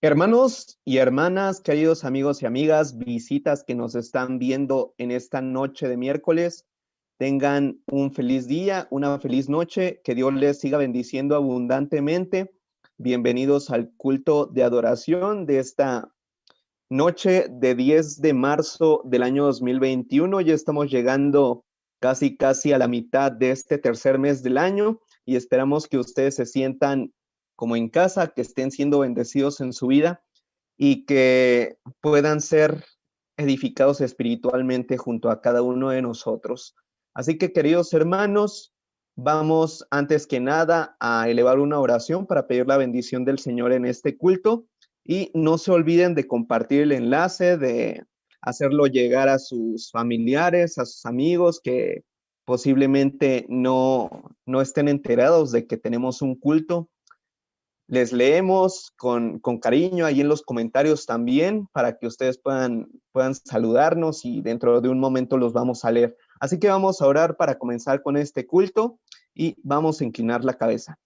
Hermanos y hermanas, queridos amigos y amigas, visitas que nos están viendo en esta noche de miércoles, tengan un feliz día, una feliz noche, que Dios les siga bendiciendo abundantemente. Bienvenidos al culto de adoración de esta noche de 10 de marzo del año 2021. Ya estamos llegando casi a la mitad de este tercer mes del año y esperamos que ustedes se sientan como en casa, que estén siendo bendecidos en su vida y que puedan ser edificados espiritualmente junto a cada uno de nosotros. Así que, queridos hermanos, vamos antes que nada a elevar una oración para pedir la bendición del Señor en este culto. Y no se olviden de compartir el enlace, de hacerlo llegar a sus familiares, a sus amigos que posiblemente no estén enterados de que tenemos un culto. Les leemos con cariño ahí en los comentarios también para que ustedes puedan saludarnos y dentro de un momento los vamos a leer. Así que vamos a orar para comenzar con este culto y vamos a inclinar la cabeza.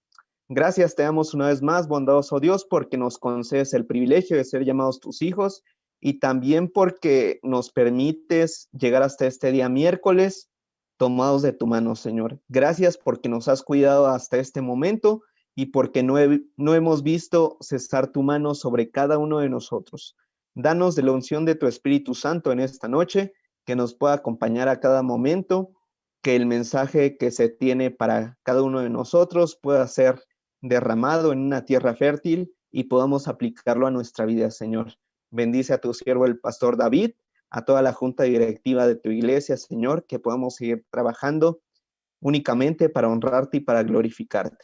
Gracias te damos una vez más, bondadoso Dios, porque nos concedes el privilegio de ser llamados tus hijos y también porque nos permites llegar hasta este día miércoles tomados de tu mano, Señor. Gracias porque nos has cuidado hasta este momento y porque no hemos visto cesar tu mano sobre cada uno de nosotros. Danos de la unción de tu Espíritu Santo en esta noche, que nos pueda acompañar a cada momento, que el mensaje que se tiene para cada uno de nosotros pueda ser derramado en una tierra fértil y podamos aplicarlo a nuestra vida, Señor. Bendice a tu siervo el pastor David, a toda la junta directiva de tu iglesia, Señor, que podamos seguir trabajando únicamente para honrarte y para glorificarte.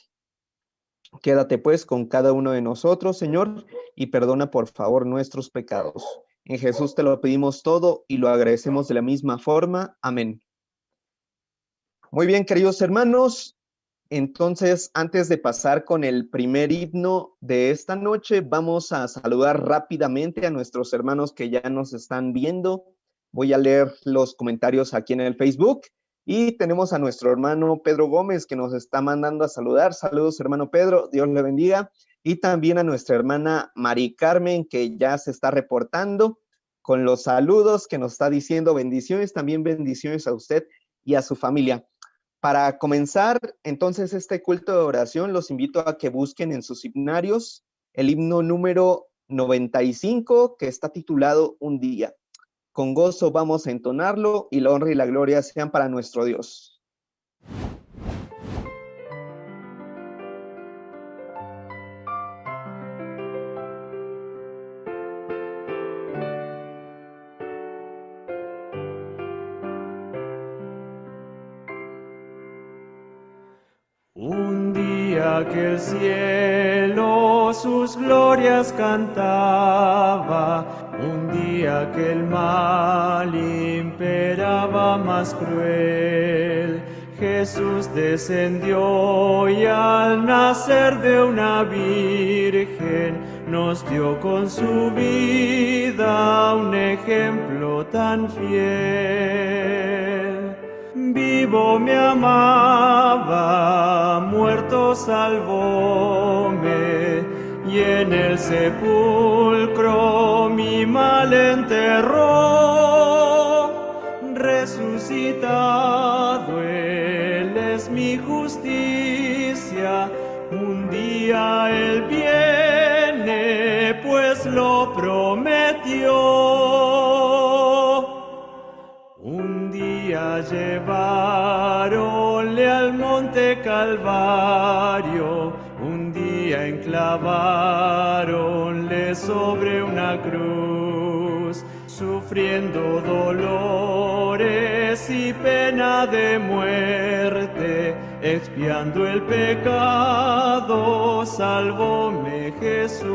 Quédate pues con cada uno de nosotros, Señor, y perdona por favor nuestros pecados. En Jesús te lo pedimos todo y lo agradecemos de la misma forma. Amén. Muy bien, queridos hermanos, entonces, antes de pasar con el primer himno de esta noche, vamos a saludar rápidamente a nuestros hermanos que ya nos están viendo. Voy a leer los comentarios aquí en el Facebook y tenemos a nuestro hermano Pedro Gómez que nos está mandando a saludar. Saludos, hermano Pedro, Dios le bendiga. Y también a nuestra hermana Mari Carmen que ya se está reportando con los saludos que nos está diciendo bendiciones, también bendiciones a usted y a su familia. Para comenzar, entonces, este culto de oración, los invito a que busquen en sus himnarios el himno número 95, que está titulado Un día. Con gozo vamos a entonarlo y la honra y la gloria sean para nuestro Dios. Un día que el cielo sus glorias cantaba, un día que el mal imperaba más cruel, Jesús descendió y al nacer de una virgen nos dio con su vida un ejemplo tan fiel. Vivo me amaba, muerto salvóme, y en el sepulcro mi mal enterró. Resucitado Él es mi justicia, un día Él viene, pues lo prometió. Un día llevaronle al monte Calvario, un día enclavaronle sobre una cruz, sufriendo dolores y pena de muerte, expiando el pecado, salvóme Jesús.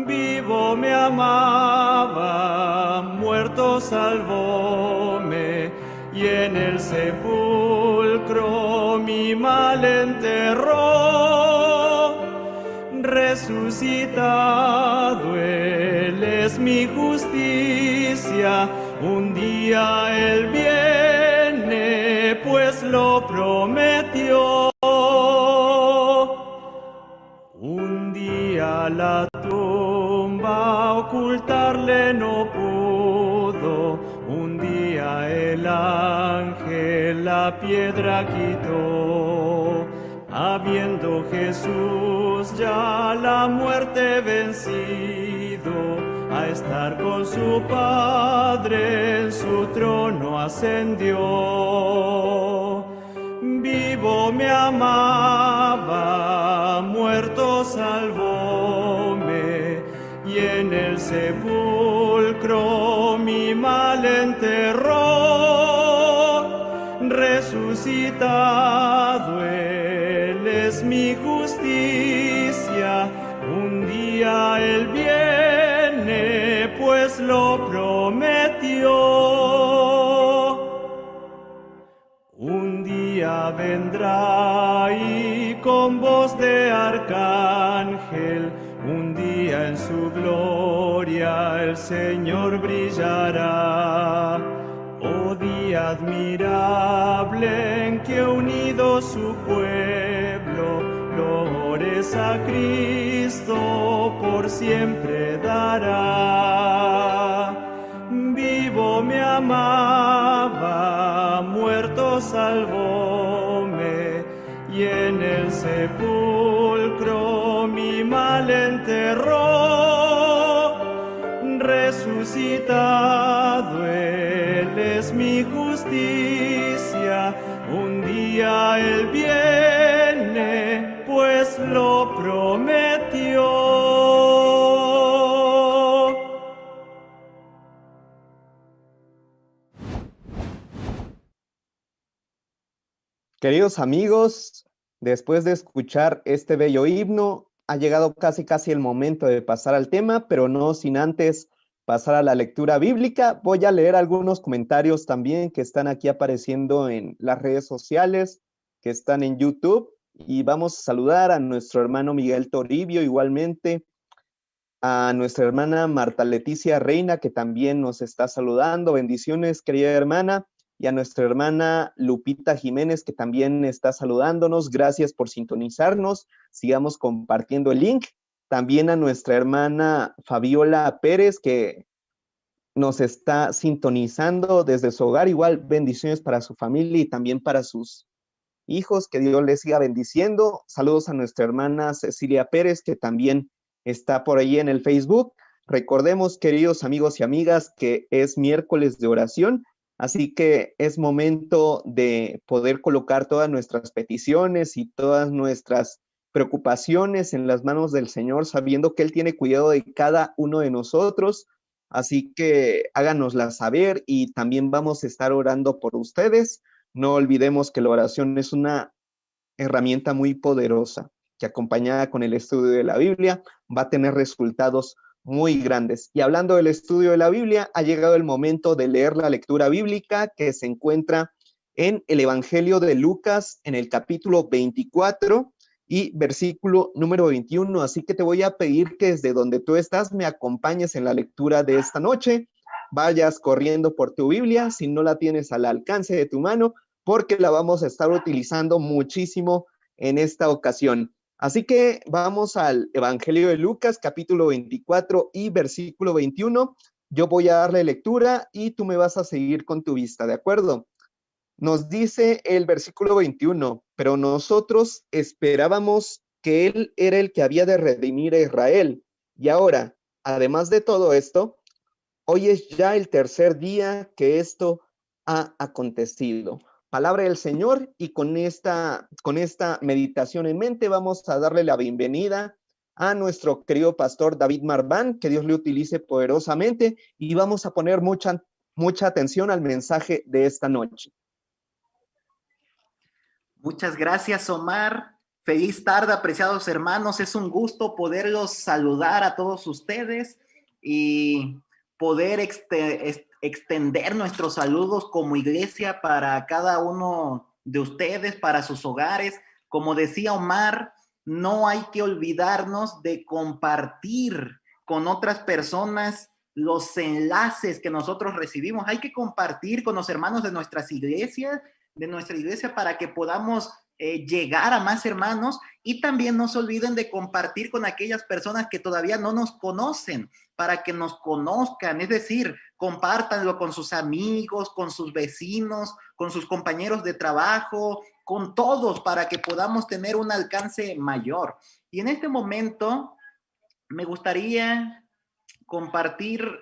Vivo me amaba, muerto salvóme, y en el sepulcro mi mal enterró. Resucitado Él es mi justicia, un día Él viene, pues lo prometió. Un día día la tumba ocultarle no pudo. Un día el ángel la piedra quitó. Habiendo Jesús ya la muerte vencido, a estar con su Padre en su trono ascendió. Vivo me amaba, muerto salvóme, y en el sepulcro mi mal enterró. Resucitado Él es mi justicia, un día Él viene, pues lo prometió. Un día vendrá y con voz de arcángel, un día en su gloria el Señor brillará. Oh día admirable en que unido su pueblo, flores a Cristo por siempre dará. Vivo me amaba, muerto salvóme, y en el sepulcro mi mal enterró. Resucitado Él es mi justicia, un día Él viene, pues lo prometió. Queridos amigos, después de escuchar este bello himno, ha llegado casi el momento de pasar al tema, pero no sin antes pasar a la lectura bíblica. Voy a leer algunos comentarios también que están aquí apareciendo en las redes sociales, que están en YouTube, y vamos a saludar a nuestro hermano Miguel Toribio, igualmente a nuestra hermana Marta Leticia Reina, que también nos está saludando. Bendiciones, querida hermana. Y a nuestra hermana Lupita Jiménez, que también está saludándonos. Gracias por sintonizarnos. Sigamos compartiendo el link. También a nuestra hermana Fabiola Pérez, que nos está sintonizando desde su hogar. Igual bendiciones para su familia y también para sus hijos. Que Dios les siga bendiciendo. Saludos a nuestra hermana Cecilia Pérez, que también está por ahí en el Facebook. Recordemos, queridos amigos y amigas, que es miércoles de oración. Así que es momento de poder colocar todas nuestras peticiones y todas nuestras preocupaciones en las manos del Señor, sabiendo que Él tiene cuidado de cada uno de nosotros. Así que háganosla saber y también vamos a estar orando por ustedes. No olvidemos que la oración es una herramienta muy poderosa que, acompañada con el estudio de la Biblia, va a tener resultados muy grandes. Y hablando del estudio de la Biblia, ha llegado el momento de leer la lectura bíblica que se encuentra en el Evangelio de Lucas, en el capítulo 24 y versículo número 21. Así que te voy a pedir que desde donde tú estás me acompañes en la lectura de esta noche. Vayas corriendo por tu Biblia, si no la tienes al alcance de tu mano, porque la vamos a estar utilizando muchísimo en esta ocasión. Así que vamos al Evangelio de Lucas, capítulo 24 y versículo 21. Yo voy a darle lectura y tú me vas a seguir con tu vista, ¿de acuerdo? Nos dice el versículo 21, pero nosotros esperábamos que Él era el que había de redimir a Israel. Y ahora, además de todo esto, hoy es ya el tercer día que esto ha acontecido. Palabra del Señor, y con esta meditación en mente vamos a darle la bienvenida a nuestro querido pastor David Marván, que Dios le utilice poderosamente, y vamos a poner mucha atención al mensaje de esta noche. Muchas gracias, Omar. Feliz tarde, apreciados hermanos. Es un gusto poderlos saludar a todos ustedes y poder extender nuestros saludos como iglesia para cada uno de ustedes, para sus hogares. Como decía Omar, no hay que olvidarnos de compartir con otras personas los enlaces que nosotros recibimos. Hay que compartir con los hermanos de nuestra iglesia para que podamos llegar a más hermanos, y también no se olviden de compartir con aquellas personas que todavía no nos conocen, para que nos conozcan, es decir, compártanlo con sus amigos, con sus vecinos, con sus compañeros de trabajo, con todos, para que podamos tener un alcance mayor. Y en este momento me gustaría compartir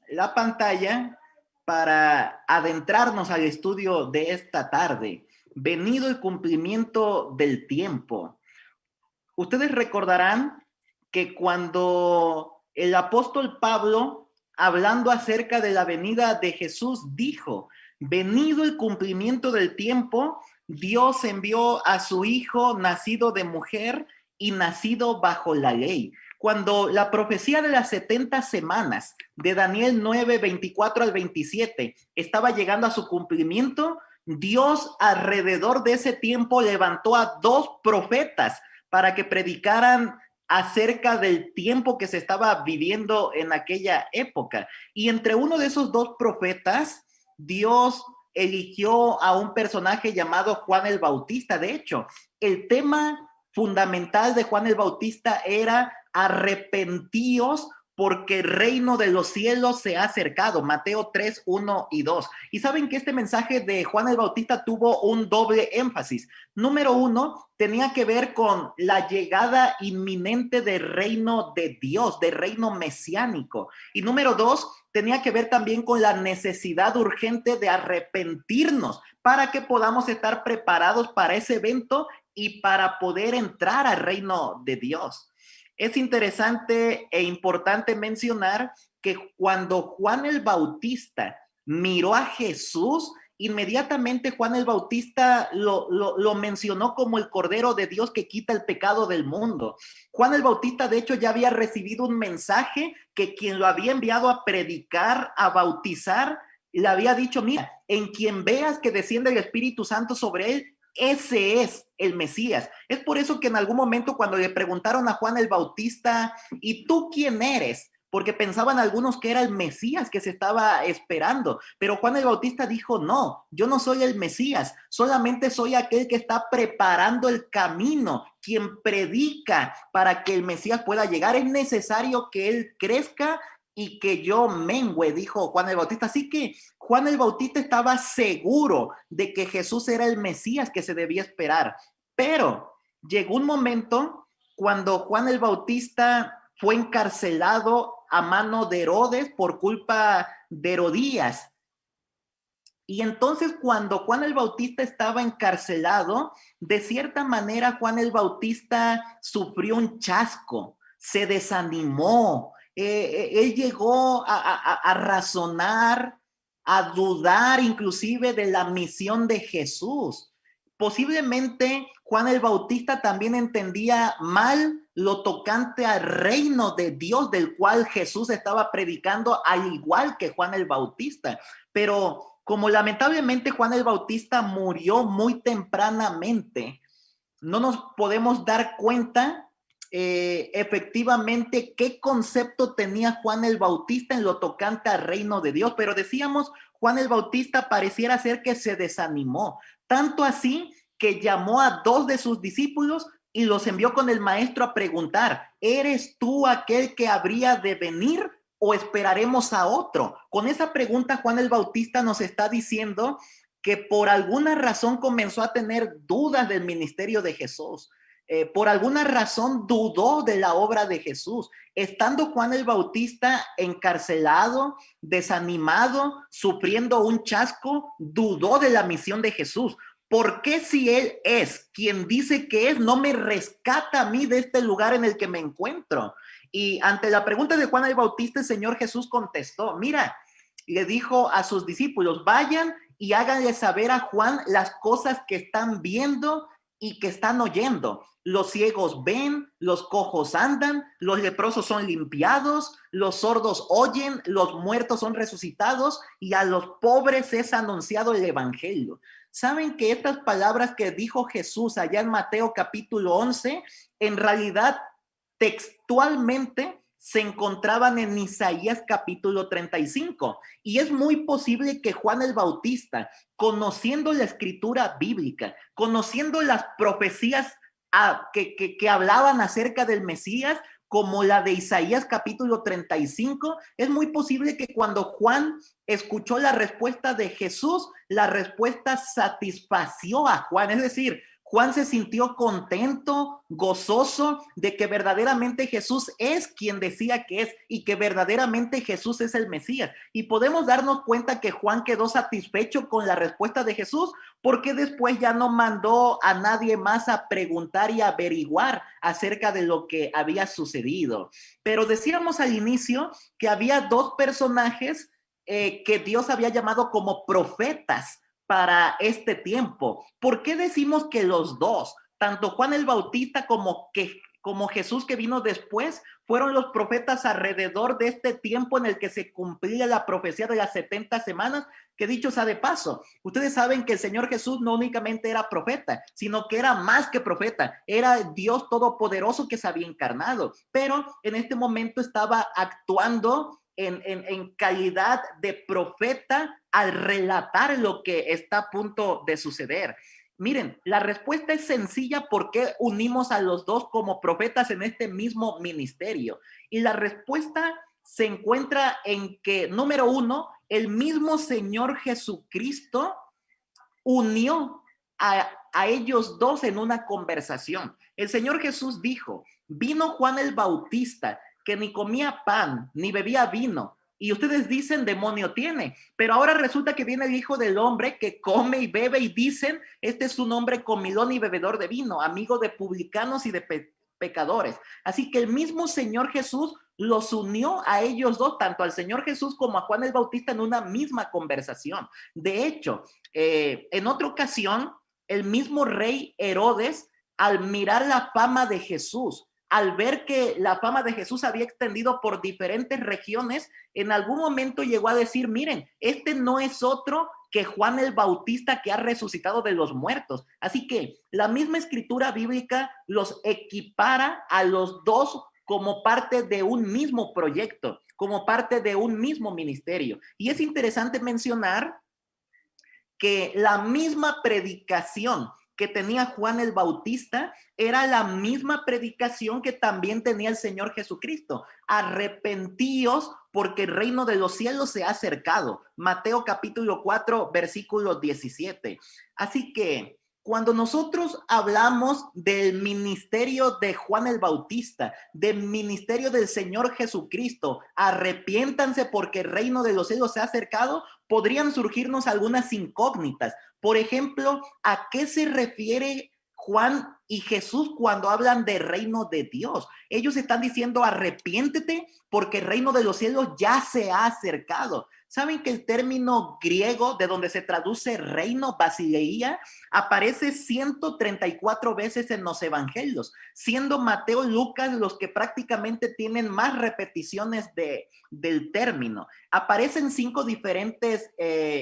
la pantalla para adentrarnos al estudio de esta tarde. Venido el cumplimiento del tiempo. Ustedes recordarán que cuando el apóstol Pablo, hablando acerca de la venida de Jesús, dijo: venido el cumplimiento del tiempo, Dios envió a su Hijo nacido de mujer y nacido bajo la ley. Cuando la profecía de las 70 semanas de Daniel 9, 24 al 27 estaba llegando a su cumplimiento, Dios alrededor de ese tiempo levantó a 2 profetas para que predicaran acerca del tiempo que se estaba viviendo en aquella época. Y entre uno de esos 2 profetas, Dios eligió a un personaje llamado Juan el Bautista. De hecho, el tema fundamental de Juan el Bautista era: arrepentíos porque el reino de los cielos se ha acercado. Mateo 3, 1 y 2. Y saben que este mensaje de Juan el Bautista tuvo un doble énfasis. Número 1, tenía que ver con la llegada inminente del reino de Dios, del reino mesiánico. Y número 2, tenía que ver también con la necesidad urgente de arrepentirnos para que podamos estar preparados para ese evento y para poder entrar al reino de Dios. Es interesante e importante mencionar que cuando Juan el Bautista miró a Jesús, inmediatamente Juan el Bautista lo mencionó como el Cordero de Dios que quita el pecado del mundo. Juan el Bautista, de hecho, ya había recibido un mensaje que quien lo había enviado a predicar, a bautizar, le había dicho: mira, en quien veas que desciende el Espíritu Santo sobre él, ese es el Mesías. Es por eso que en algún momento, cuando le preguntaron a Juan el Bautista: ¿y tú quién eres?, porque pensaban algunos que era el Mesías que se estaba esperando, pero Juan el Bautista dijo: no, yo no soy el Mesías, solamente soy aquel que está preparando el camino, quien predica para que el Mesías pueda llegar. Es necesario que él crezca y que yo mengüe, dijo Juan el Bautista. Así que Juan el Bautista estaba seguro de que Jesús era el Mesías que se debía esperar. Pero llegó un momento cuando Juan el Bautista fue encarcelado a mano de Herodes por culpa de Herodías. Y entonces, cuando Juan el Bautista estaba encarcelado, de cierta manera Juan el Bautista sufrió un chasco, se desanimó. Él llegó a razonar, a dudar inclusive de la misión de Jesús. Posiblemente Juan el Bautista también entendía mal lo tocante al reino de Dios del cual Jesús estaba predicando, al igual que Juan el Bautista. Pero como lamentablemente Juan el Bautista murió muy tempranamente, no nos podemos dar cuenta efectivamente qué concepto tenía Juan el Bautista en lo tocante al reino de Dios. Pero decíamos, Juan el Bautista pareciera ser que se desanimó, tanto así que llamó a 2 de sus discípulos y los envió con el maestro a preguntar: ¿eres tú aquel que habría de venir o esperaremos a otro? Con esa pregunta Juan el Bautista nos está diciendo que por alguna razón comenzó a tener dudas del ministerio de Jesús. Por alguna razón dudó de la obra de Jesús. Estando Juan el Bautista encarcelado, desanimado, sufriendo un chasco, dudó de la misión de Jesús. ¿Por qué, si él es quien dice que es, no me rescata a mí de este lugar en el que me encuentro? Y ante la pregunta de Juan el Bautista, el Señor Jesús contestó: mira, le dijo a sus discípulos: vayan y háganle saber a Juan las cosas que están viendo y que están oyendo. Los ciegos ven, los cojos andan, los leprosos son limpiados, los sordos oyen, los muertos son resucitados y a los pobres es anunciado el evangelio. ¿Saben que estas palabras que dijo Jesús allá en Mateo capítulo 11, en realidad textualmente se encontraban en Isaías capítulo 35. Y es muy posible que Juan el Bautista, conociendo la escritura bíblica, conociendo las profecías que hablaban acerca del Mesías, como la de Isaías capítulo 35, es muy posible que cuando Juan escuchó la respuesta de Jesús, la respuesta satisfació a Juan. Es decir, Juan se sintió contento, gozoso de que verdaderamente Jesús es quien decía que es y que verdaderamente Jesús es el Mesías. Y podemos darnos cuenta que Juan quedó satisfecho con la respuesta de Jesús, porque después ya no mandó a nadie más a preguntar y averiguar acerca de lo que había sucedido. Pero decíamos al inicio que había dos personajes que Dios había llamado como profetas para este tiempo. ¿Por qué decimos que los dos, tanto Juan el Bautista como Jesús que vino después, fueron los profetas alrededor de este tiempo en el que se cumplía la profecía de las 70 semanas? Que dicho sea de paso, ustedes saben que el Señor Jesús no únicamente era profeta, sino que era más que profeta, era Dios todopoderoso que se había encarnado, pero en este momento estaba actuando en calidad de profeta al relatar lo que está a punto de suceder. Miren, la respuesta es sencilla: ¿por qué unimos a los dos como profetas en este mismo ministerio? Y la respuesta se encuentra en que, número uno, el mismo Señor Jesucristo unió a ellos dos en una conversación. El Señor Jesús dijo: vino Juan el Bautista, que ni comía pan, ni bebía vino, y ustedes dicen, demonio tiene. Pero ahora resulta que viene el Hijo del Hombre, que come y bebe, y dicen, este es un hombre comilón y bebedor de vino, amigo de publicanos y de pecadores. Así que el mismo Señor Jesús los unió a ellos dos, tanto al Señor Jesús como a Juan el Bautista, en una misma conversación. De hecho, en otra ocasión, el mismo rey Herodes, al mirar la fama de Jesús, al ver que la fama de Jesús había extendido por diferentes regiones, en algún momento llegó a decir: miren, este no es otro que Juan el Bautista, que ha resucitado de los muertos. Así que la misma escritura bíblica los equipara a los dos como parte de un mismo proyecto, como parte de un mismo ministerio. Y es interesante mencionar que la misma predicación que tenía Juan el Bautista era la misma predicación que también tenía el Señor Jesucristo: arrepentíos, porque el reino de los cielos se ha acercado. Mateo capítulo 4, versículo 17. Así que cuando nosotros hablamos del ministerio de Juan el Bautista, del ministerio del Señor Jesucristo, arrepiéntanse porque el reino de los cielos se ha acercado, podrían surgirnos algunas incógnitas. Por ejemplo, ¿a qué se refiere Juan y Jesús cuando hablan de reino de Dios? Ellos están diciendo: arrepiéntete porque el reino de los cielos ya se ha acercado. ¿Saben que el término griego de donde se traduce reino, basileía, aparece 134 veces en los evangelios, siendo Mateo y Lucas los que prácticamente tienen más repeticiones del término? Aparecen 5 diferentes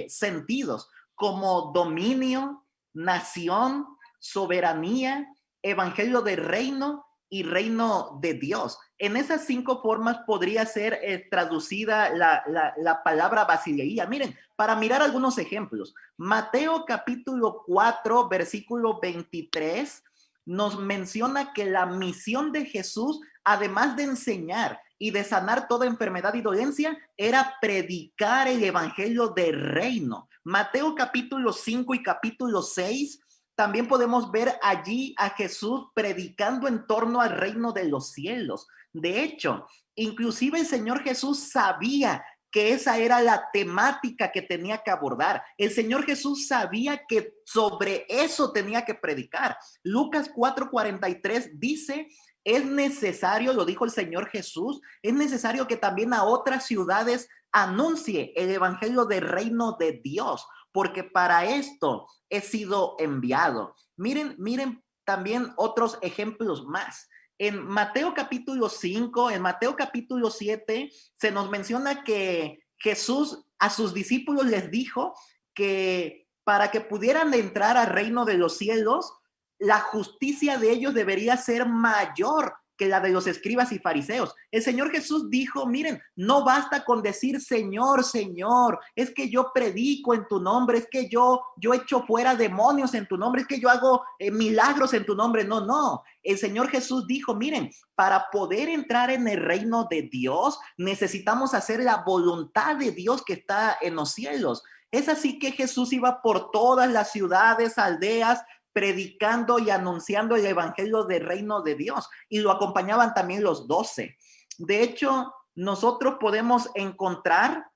sentidos, como dominio, nación, soberanía, evangelio de reino y reino de Dios. En esas 5 formas podría ser traducida la palabra basileía. Miren, para mirar algunos ejemplos, Mateo capítulo 4, versículo 23, nos menciona que la misión de Jesús, además de enseñar y de sanar toda enfermedad y dolencia, era predicar el evangelio del reino. Mateo capítulo 5 y capítulo 6, también podemos ver allí a Jesús predicando en torno al reino de los cielos. De hecho, inclusive el Señor Jesús sabía que esa era la temática que tenía que abordar. El Señor Jesús sabía que sobre eso tenía que predicar. Lucas 4:43 dice: es necesario, lo dijo el Señor Jesús, es necesario que también a otras ciudades anuncie el evangelio del reino de Dios, porque para esto he sido enviado. Miren también otros ejemplos más. En Mateo capítulo 5, en Mateo capítulo 7, se nos menciona que Jesús a sus discípulos les dijo que para que pudieran entrar al reino de los cielos, la justicia de ellos debería ser mayor que la de los escribas y fariseos. El Señor Jesús dijo, miren, no basta con decir Señor, Señor, es que yo predico en tu nombre, es que yo echo fuera demonios en tu nombre, es que yo hago milagros en tu nombre. No, no. El Señor Jesús dijo, miren, para poder entrar en el reino de Dios, necesitamos hacer la voluntad de Dios que está en los cielos. Es así que Jesús iba por todas las ciudades, aldeas, predicando y anunciando el evangelio del reino de Dios, y lo acompañaban también los 12. De hecho, nosotros podemos encontrar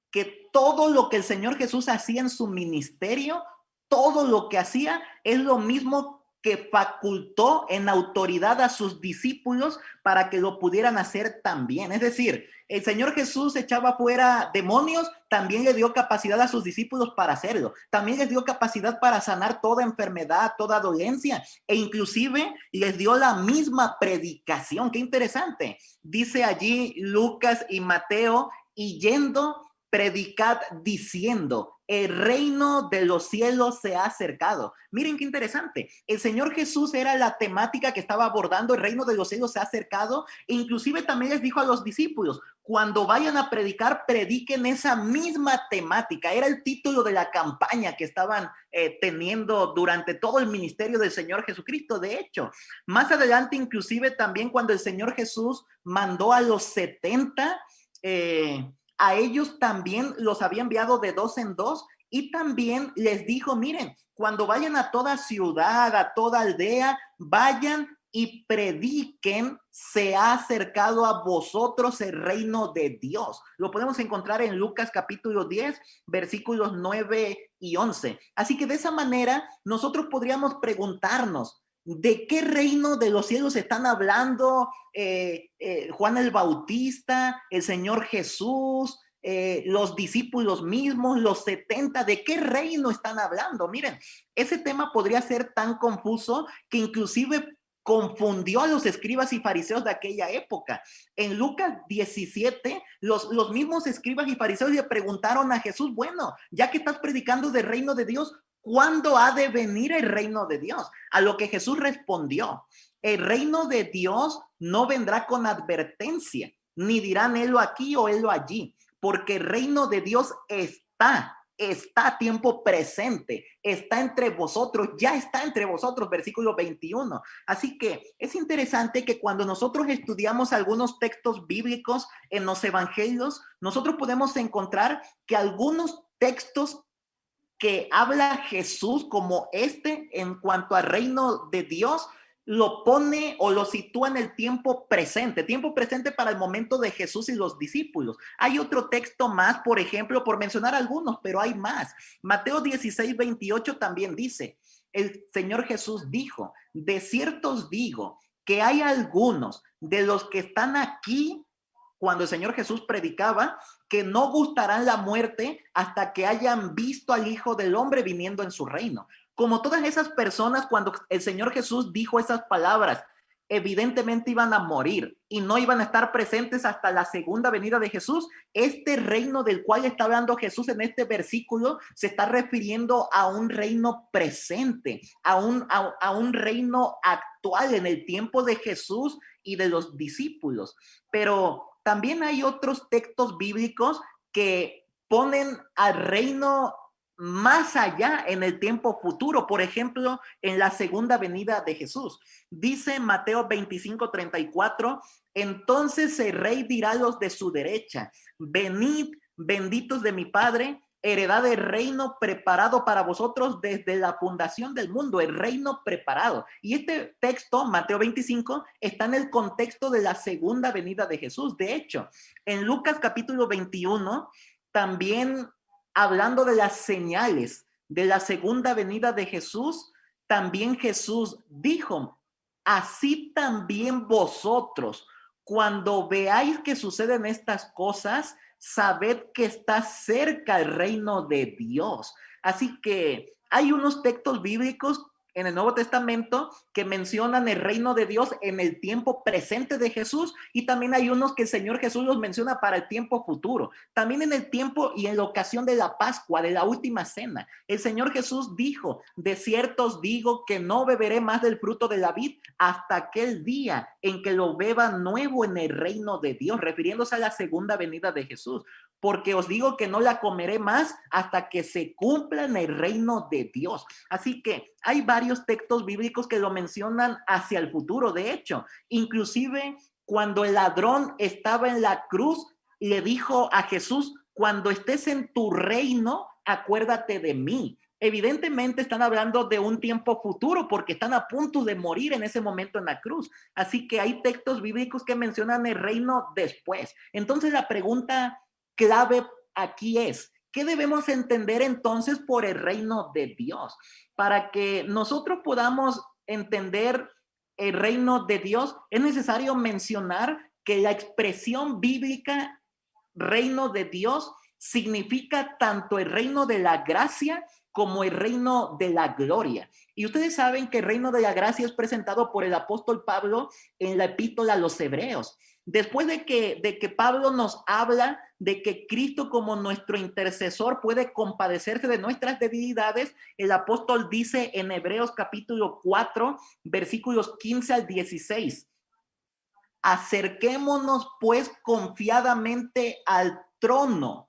que todo lo que el Señor Jesús hacía en su ministerio, todo lo que hacía es lo mismo que facultó en autoridad a sus discípulos para que lo pudieran hacer también. Es decir, el Señor Jesús echaba fuera demonios, también le dio capacidad a sus discípulos para hacerlo. También les dio capacidad para sanar toda enfermedad, toda dolencia, e inclusive les dio la misma predicación. Qué interesante. Dice allí Lucas y Mateo, y yendo, predicad diciendo, el reino de los cielos se ha acercado. Miren qué interesante. El Señor Jesús era la temática que estaba abordando, el reino de los cielos se ha acercado, e inclusive también les dijo a los discípulos, cuando vayan a predicar, prediquen esa misma temática. Era el título de la campaña que estaban teniendo durante todo el ministerio del Señor Jesucristo. De hecho, más adelante, inclusive también cuando el Señor Jesús mandó a los 70, a ellos también los había enviado de 2 en 2, y también les dijo, miren, cuando vayan a toda ciudad, a toda aldea, vayan y prediquen, se ha acercado a vosotros el reino de Dios. Lo podemos encontrar en Lucas capítulo 10, versículos 9 y 11. Así que de esa manera nosotros podríamos preguntarnos, ¿de qué reino de los cielos están hablando Juan el Bautista, el Señor Jesús, los discípulos mismos, los 70? ¿De qué reino están hablando? Miren, ese tema podría ser tan confuso que inclusive confundió a los escribas y fariseos de aquella época. En Lucas 17, los mismos escribas y fariseos le preguntaron a Jesús, bueno, ya que estás predicando del reino de Dios, ¿cuándo ha de venir el reino de Dios? A lo que Jesús respondió, el reino de Dios no vendrá con advertencia, ni dirán helo aquí o helo allí, porque el reino de Dios está a tiempo presente, está entre vosotros, ya está entre vosotros, versículo 21. Así que es interesante que cuando nosotros estudiamos algunos textos bíblicos en los evangelios, nosotros podemos encontrar que algunos textos que habla Jesús como en cuanto al reino de Dios, lo pone o lo sitúa en el tiempo presente para el momento de Jesús y los discípulos. Hay otro texto más, por ejemplo, por mencionar algunos, pero hay más. Mateo 16, 28 también dice, el Señor Jesús dijo, de cierto os digo que hay algunos de los que están aquí, cuando el Señor Jesús predicaba, que no gustarán la muerte hasta que hayan visto al Hijo del Hombre viniendo en su reino. Como todas esas personas, cuando el Señor Jesús dijo esas palabras, evidentemente iban a morir y no iban a estar presentes hasta la segunda venida de Jesús. Este reino del cual está hablando Jesús en este versículo se está refiriendo a un reino presente, a un reino actual en el tiempo de Jesús y de los discípulos. Pero también hay otros textos bíblicos que ponen al reino más allá en el tiempo futuro, por ejemplo, en la segunda venida de Jesús. Dice Mateo 25:34, entonces el rey dirá a los de su derecha, venid, benditos de mi Padre, heredad del reino preparado para vosotros desde la fundación del mundo, el reino preparado. Y este texto, Mateo 25, está en el contexto de la segunda venida de Jesús. De hecho, en Lucas capítulo 21, también hablando de las señales de la segunda venida de Jesús, también Jesús dijo, así también vosotros, cuando veáis que suceden estas cosas, sabed que está cerca el reino de Dios. Así que hay unos textos bíblicos en el Nuevo Testamento que mencionan el reino de Dios en el tiempo presente de Jesús, y también hay unos que el Señor Jesús los menciona para el tiempo futuro. También en el tiempo y en la ocasión de la Pascua, de la última cena, el Señor Jesús dijo: de cierto os digo que no beberé más del fruto de la vid hasta aquel día en que lo beba nuevo en el reino de Dios, refiriéndose a la segunda venida de Jesús. Porque os digo que no la comeré más hasta que se cumpla en el reino de Dios. Así que hay varios textos bíblicos que lo mencionan hacia el futuro. De hecho, inclusive cuando el ladrón estaba en la cruz, le dijo a Jesús: cuando estés en tu reino, acuérdate de mí. Evidentemente están hablando de un tiempo futuro porque están a punto de morir en ese momento en la cruz. Así que hay textos bíblicos que mencionan el reino después. Entonces la pregunta clave aquí es: ¿qué debemos entender entonces por el reino de Dios? Para que nosotros podamos entender el reino de Dios, es necesario mencionar que la expresión bíblica reino de Dios significa tanto el reino de la gracia como el reino de la gloria. Y ustedes saben que el reino de la gracia es presentado por el apóstol Pablo en la epístola a los Hebreos. Después de que Pablo nos habla de que Cristo como nuestro intercesor puede compadecerse de nuestras debilidades, el apóstol dice en Hebreos capítulo 4, versículos 15 al 16: acerquémonos pues confiadamente al trono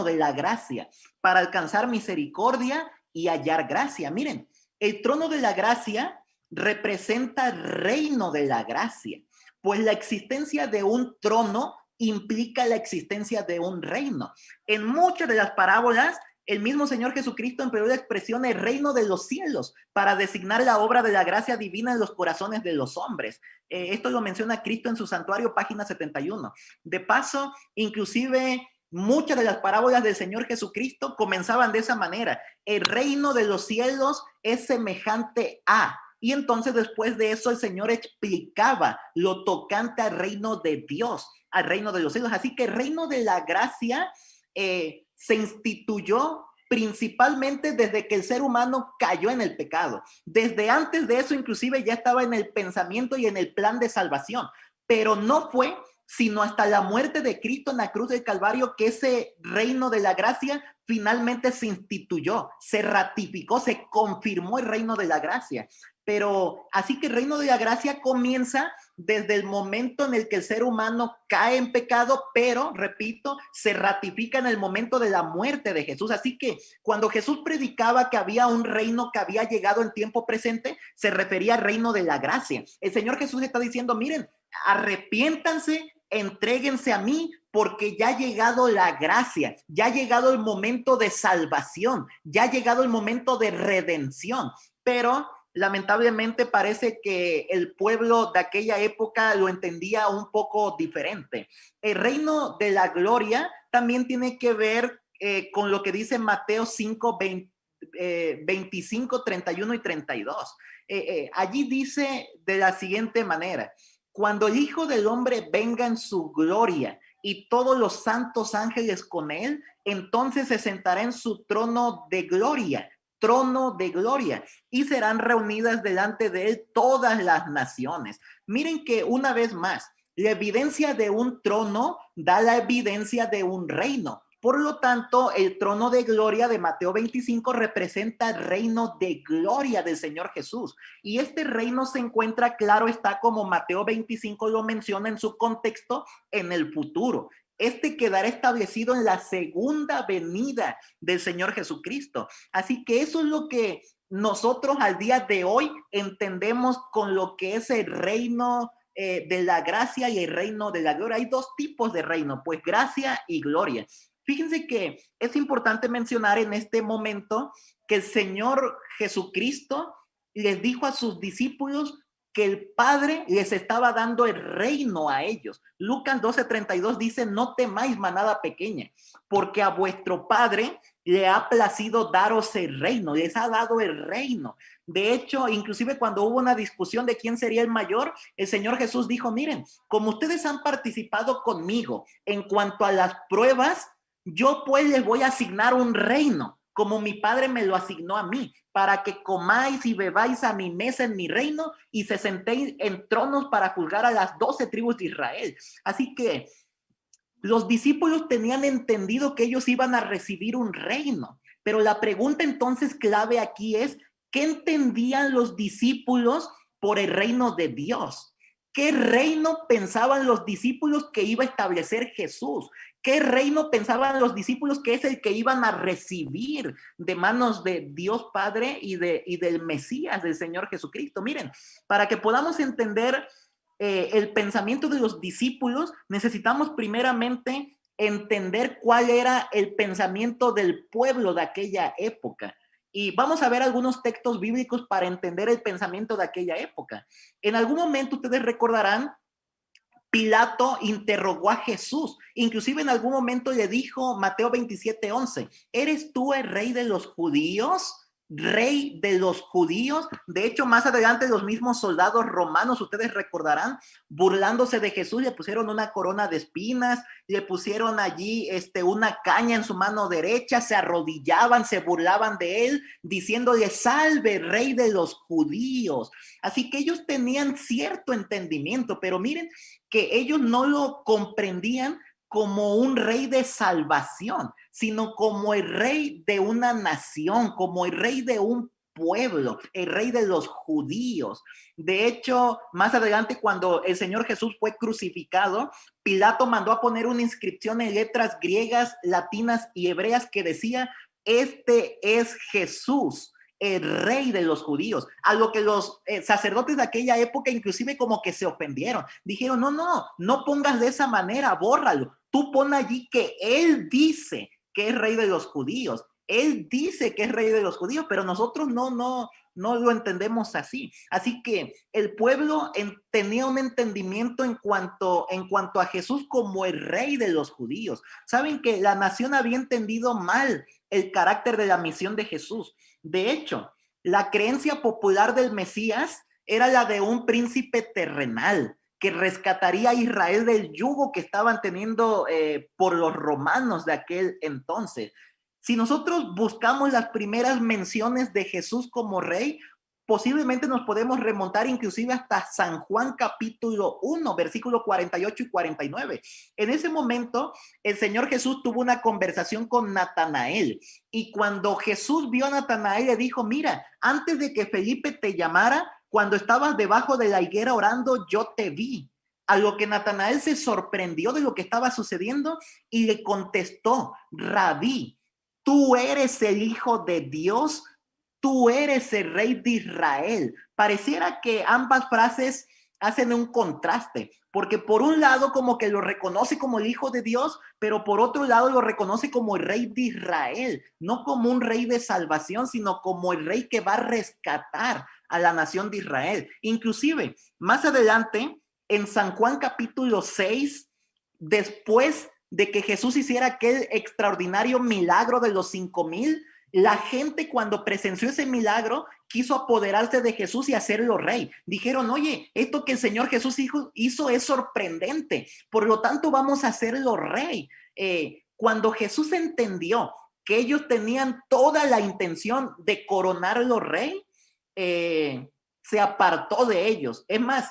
de la gracia, para alcanzar misericordia y hallar gracia. Miren, el trono de la gracia representa el reino de la gracia, pues la existencia de un trono implica la existencia de un reino. En muchas de las parábolas, el mismo Señor Jesucristo empleó la expresión el reino de los cielos para designar la obra de la gracia divina en los corazones de los hombres. Esto lo menciona Cristo en su santuario, página 71. De paso, inclusive muchas de las parábolas del Señor Jesucristo comenzaban de esa manera: el reino de los cielos es semejante a... Y entonces después de eso el Señor explicaba lo tocante al reino de Dios, al reino de los cielos. Así que el reino de la gracia se instituyó principalmente desde que el ser humano cayó en el pecado. Desde antes de eso inclusive ya estaba en el pensamiento y en el plan de salvación, pero no fue sino hasta la muerte de Cristo en la cruz del Calvario que ese reino de la gracia finalmente se instituyó, se ratificó, se confirmó el reino de la gracia. Pero así que el reino de la gracia comienza desde el momento en el que el ser humano cae en pecado, pero, repito, se ratifica en el momento de la muerte de Jesús. Así que cuando Jesús predicaba que había un reino que había llegado en tiempo presente, se refería al reino de la gracia. El Señor Jesús está diciendo: miren, arrepiéntanse, entréguense a mí, porque ya ha llegado la gracia, ya ha llegado el momento de salvación, ya ha llegado el momento de redención. Pero lamentablemente parece que el pueblo de aquella época lo entendía un poco diferente. El reino de la gloria también tiene que ver con lo que dice Mateo 5, 25, 31 y 32. Allí dice de la siguiente manera: cuando el Hijo del Hombre venga en su gloria y todos los santos ángeles con él, entonces se sentará en su trono de gloria, y serán reunidas delante de él todas las naciones. Miren que una vez más, la evidencia de un trono da la evidencia de un reino. Por lo tanto, el trono de gloria de Mateo 25 representa el reino de gloria del Señor Jesús. Y este reino se encuentra, claro está, como Mateo 25 lo menciona en su contexto, en el futuro. Este quedará establecido en la segunda venida del Señor Jesucristo. Así que eso es lo que nosotros al día de hoy entendemos con lo que es el reino de la gracia y el reino de la gloria. Hay dos tipos de reino, pues gracia y gloria. Fíjense que es importante mencionar en este momento que el Señor Jesucristo les dijo a sus discípulos que el Padre les estaba dando el reino a ellos. Lucas 12:32 dice: no temáis, manada pequeña, porque a vuestro Padre le ha placido daros el reino, les ha dado el reino. De hecho, inclusive cuando hubo una discusión de quién sería el mayor, el Señor Jesús dijo: miren, como ustedes han participado conmigo en cuanto a las pruebas, yo pues les voy a asignar un reino. como mi Padre me lo asignó a mí, para que comáis y bebáis a mi mesa en mi reino y se sentéis en tronos para juzgar a las 12 tribus de Israel. Así que los discípulos tenían entendido que ellos iban a recibir un reino, pero la pregunta entonces clave aquí es, ¿qué entendían los discípulos por el reino de Dios? ¿Qué reino pensaban los discípulos que iba a establecer Jesús? ¿Qué reino pensaban los discípulos que es el que iban a recibir de manos de Dios Padre y del Mesías, del Señor Jesucristo? Miren, para que podamos entender el pensamiento de los discípulos, necesitamos primeramente entender cuál era el pensamiento del pueblo de aquella época. Y vamos a ver algunos textos bíblicos para entender el pensamiento de aquella época. En algún momento ustedes recordarán, Pilato interrogó a Jesús. Inclusive en algún momento le dijo, Mateo 27:11, ¿eres tú el rey de los judíos? Rey de los judíos. De hecho, más adelante los mismos soldados romanos, ustedes recordarán, burlándose de Jesús, le pusieron una corona de espinas, le pusieron allí una caña en su mano derecha, se arrodillaban, se burlaban de él, diciéndole, salve, rey de los judíos. Así que ellos tenían cierto entendimiento, pero miren que ellos no lo comprendían como un rey de salvación, sino como el rey de una nación, como el rey de un pueblo, el rey de los judíos. De hecho, más adelante, cuando el Señor Jesús fue crucificado, Pilato mandó a poner una inscripción en letras griegas, latinas y hebreas que decía, este es Jesús, el rey de los judíos, a lo que los sacerdotes de aquella época inclusive como que se ofendieron, dijeron, no pongas de esa manera, bórralo, tú pon allí que él dice que es rey de los judíos, él dice que es rey de los judíos, pero nosotros no lo entendemos así. Así que el pueblo tenía un entendimiento en cuanto a Jesús como el rey de los judíos. Saben que la nación había entendido mal el carácter de la misión de Jesús. De hecho, la creencia popular del Mesías era la de un príncipe terrenal que rescataría a Israel del yugo que estaban teniendo por los romanos de aquel entonces. Si nosotros buscamos las primeras menciones de Jesús como rey, posiblemente nos podemos remontar inclusive hasta San Juan capítulo 1, versículo 48 y 49. En ese momento, el Señor Jesús tuvo una conversación con Natanael y cuando Jesús vio a Natanael le dijo, mira, antes de que Felipe te llamara, cuando estabas debajo de la higuera orando, yo te vi. A lo que Natanael se sorprendió de lo que estaba sucediendo y le contestó, Rabí, tú eres el Hijo de Dios, tú eres el Rey de Israel. Pareciera que ambas frases hacen un contraste, porque por un lado como que lo reconoce como el Hijo de Dios, pero por otro lado lo reconoce como el Rey de Israel, no como un rey de salvación, sino como el rey que va a rescatar a la nación de Israel. Inclusive, más adelante, en San Juan capítulo 6, después de que Jesús hiciera aquel extraordinario milagro de los 5,000, la gente cuando presenció ese milagro quiso apoderarse de Jesús y hacerlo rey. Dijeron, oye, esto que el Señor Jesús hizo es sorprendente, por lo tanto vamos a hacerlo rey. Cuando Jesús entendió que ellos tenían toda la intención de coronarlo rey, se apartó de ellos. Es más,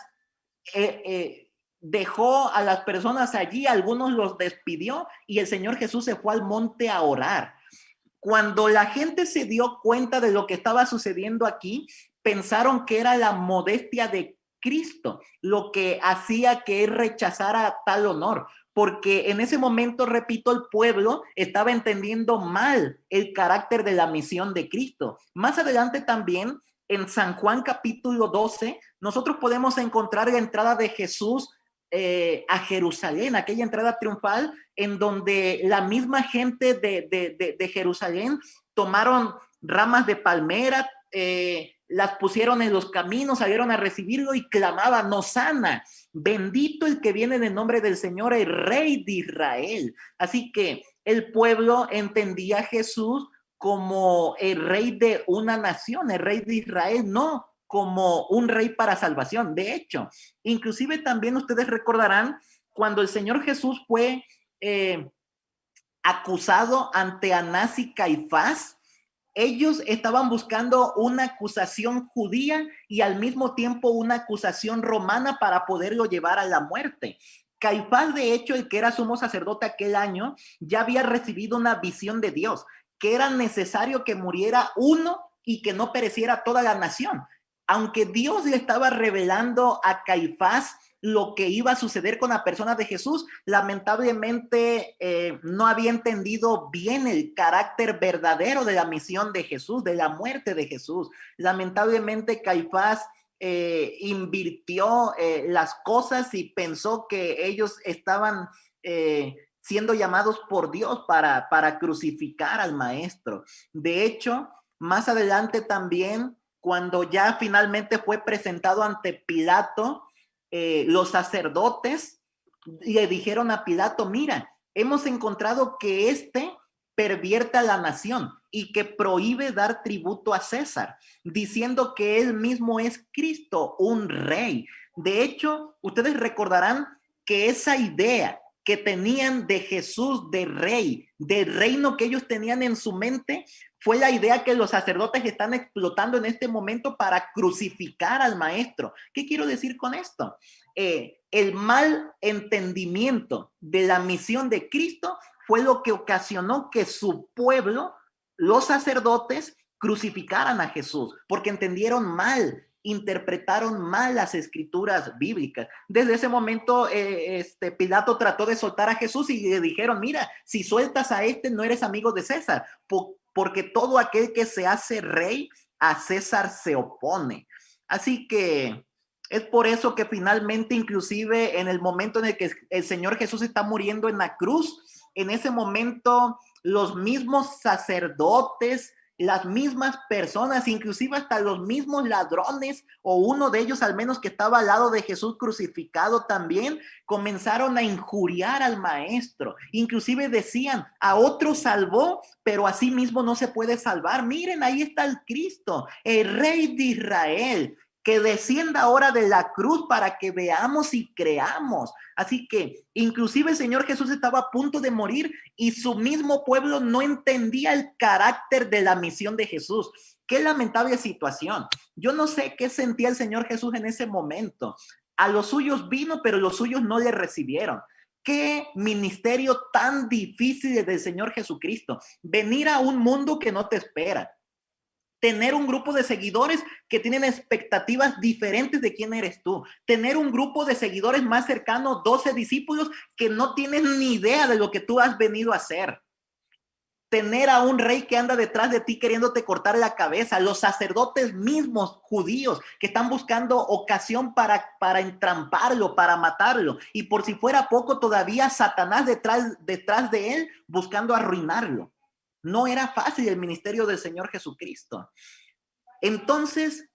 dejó a las personas allí, algunos los despidió y el Señor Jesús se fue al monte a orar. Cuando la gente se dio cuenta de lo que estaba sucediendo aquí, pensaron que era la modestia de Cristo lo que hacía que él rechazara tal honor, porque en ese momento, repito, el pueblo estaba entendiendo mal el carácter de la misión de Cristo. Más adelante también, en San Juan capítulo 12, nosotros podemos encontrar la entrada de Jesús a Jerusalén, aquella entrada triunfal en donde la misma gente de Jerusalén tomaron ramas de palmera, las pusieron en los caminos, salieron a recibirlo y clamaban, Hosana, bendito el que viene en el nombre del Señor, el Rey de Israel. Así que el pueblo entendía a Jesús como el rey de una nación, el Rey de Israel, no como un rey para salvación. De hecho, inclusive también ustedes recordarán cuando el Señor Jesús fue acusado ante Anás y Caifás, Ellos estaban buscando una acusación judía y al mismo tiempo una acusación romana para poderlo llevar a la muerte. Caifás, de hecho, el que era sumo sacerdote aquel año, ya había recibido una visión de Dios, que era necesario que muriera uno y que no pereciera toda la nación. Aunque Dios le estaba revelando a Caifás lo que iba a suceder con la persona de Jesús, lamentablemente no había entendido bien el carácter verdadero de la misión de Jesús, de la muerte de Jesús. Lamentablemente Caifás invirtió las cosas y pensó que ellos estaban siendo llamados por Dios para crucificar al maestro. De hecho, más adelante también, cuando ya finalmente fue presentado ante Pilato, los sacerdotes le dijeron a Pilato, mira, hemos encontrado que pervierte a la nación y que prohíbe dar tributo a César, diciendo que él mismo es Cristo, un rey. De hecho, ustedes recordarán que esa idea que tenían de Jesús, de rey, del reino que ellos tenían en su mente, fue la idea que los sacerdotes están explotando en este momento para crucificar al maestro. ¿Qué quiero decir con esto? El mal entendimiento de la misión de Cristo fue lo que ocasionó que su pueblo, los sacerdotes, crucificaran a Jesús, porque entendieron mal, interpretaron mal las escrituras bíblicas. Desde ese momento, Pilato trató de soltar a Jesús y le dijeron, mira, si sueltas a no eres amigo de César, porque todo aquel que se hace rey, a César se opone. Así que es por eso que finalmente, inclusive en el momento en el que el Señor Jesús está muriendo en la cruz, en ese momento los mismos sacerdotes, las mismas personas, inclusive hasta los mismos ladrones, o uno de ellos al menos que estaba al lado de Jesús crucificado también, comenzaron a injuriar al maestro. Inclusive decían, a otro salvó, pero a sí mismo no se puede salvar. Miren, ahí está el Cristo, el Rey de Israel, que descienda ahora de la cruz para que veamos y creamos. Así que inclusive el Señor Jesús estaba a punto de morir y su mismo pueblo no entendía el carácter de la misión de Jesús. Qué lamentable situación. Yo no sé qué sentía el Señor Jesús en ese momento. A los suyos vino, pero los suyos no le recibieron. Qué ministerio tan difícil del Señor Jesucristo. Venir a un mundo que no te espera. Tener un grupo de seguidores que tienen expectativas diferentes de quién eres tú. Tener un grupo de seguidores más cercano, 12 discípulos, que no tienen ni idea de lo que tú has venido a hacer. Tener a un rey que anda detrás de ti queriéndote cortar la cabeza. Los sacerdotes mismos judíos que están buscando ocasión para entramparlo, para matarlo. Y por si fuera poco, todavía Satanás detrás de él buscando arruinarlo. No era fácil el ministerio del Señor Jesucristo. Entonces,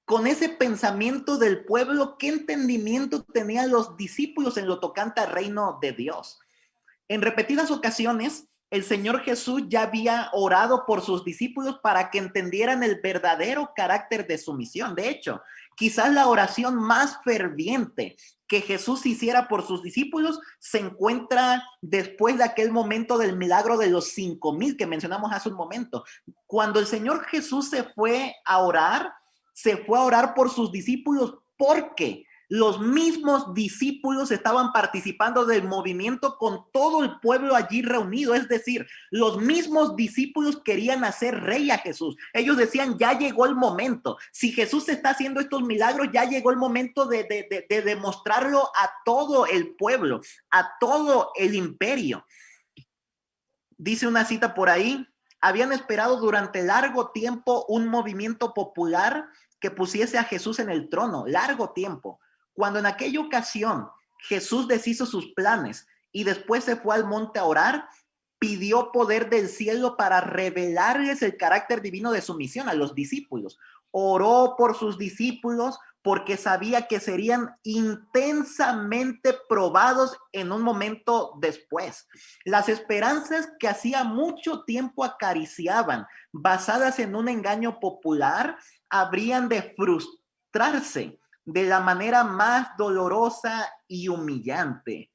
con ese pensamiento del pueblo, ¿qué entendimiento tenían los discípulos en lo tocante al reino de Dios? En repetidas ocasiones, el Señor Jesús ya había orado por sus discípulos para que entendieran el verdadero carácter de su misión. De hecho, quizás la oración más ferviente que Jesús hiciera por sus discípulos se encuentra después de aquel momento del milagro de los 5,000 que mencionamos hace un momento. Cuando el Señor Jesús se fue a orar por sus discípulos porque los mismos discípulos estaban participando del movimiento con todo el pueblo allí reunido. Es decir, los mismos discípulos querían hacer rey a Jesús. Ellos decían, ya llegó el momento. Si Jesús está haciendo estos milagros, ya llegó el momento de demostrarlo a todo el pueblo, a todo el imperio. Dice una cita por ahí, habían esperado durante largo tiempo un movimiento popular que pusiese a Jesús en el trono, largo tiempo. Cuando en aquella ocasión Jesús deshizo sus planes y después se fue al monte a orar, pidió poder del cielo para revelarles el carácter divino de su misión a los discípulos. Oró por sus discípulos porque sabía que serían intensamente probados en un momento después. Las esperanzas que hacía mucho tiempo acariciaban, basadas en un engaño popular, habrían de frustrarse de la manera más dolorosa y humillante.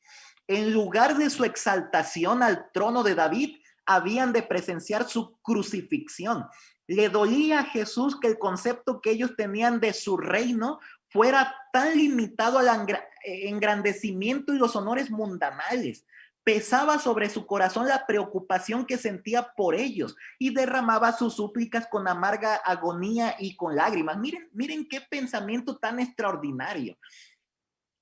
En lugar de su exaltación al trono de David, habían de presenciar su crucifixión. Le dolía a Jesús que el concepto que ellos tenían de su reino fuera tan limitado al engrandecimiento y los honores mundanales. Pesaba sobre su corazón la preocupación que sentía por ellos y derramaba sus súplicas con amarga agonía y con lágrimas. Miren qué pensamiento tan extraordinario.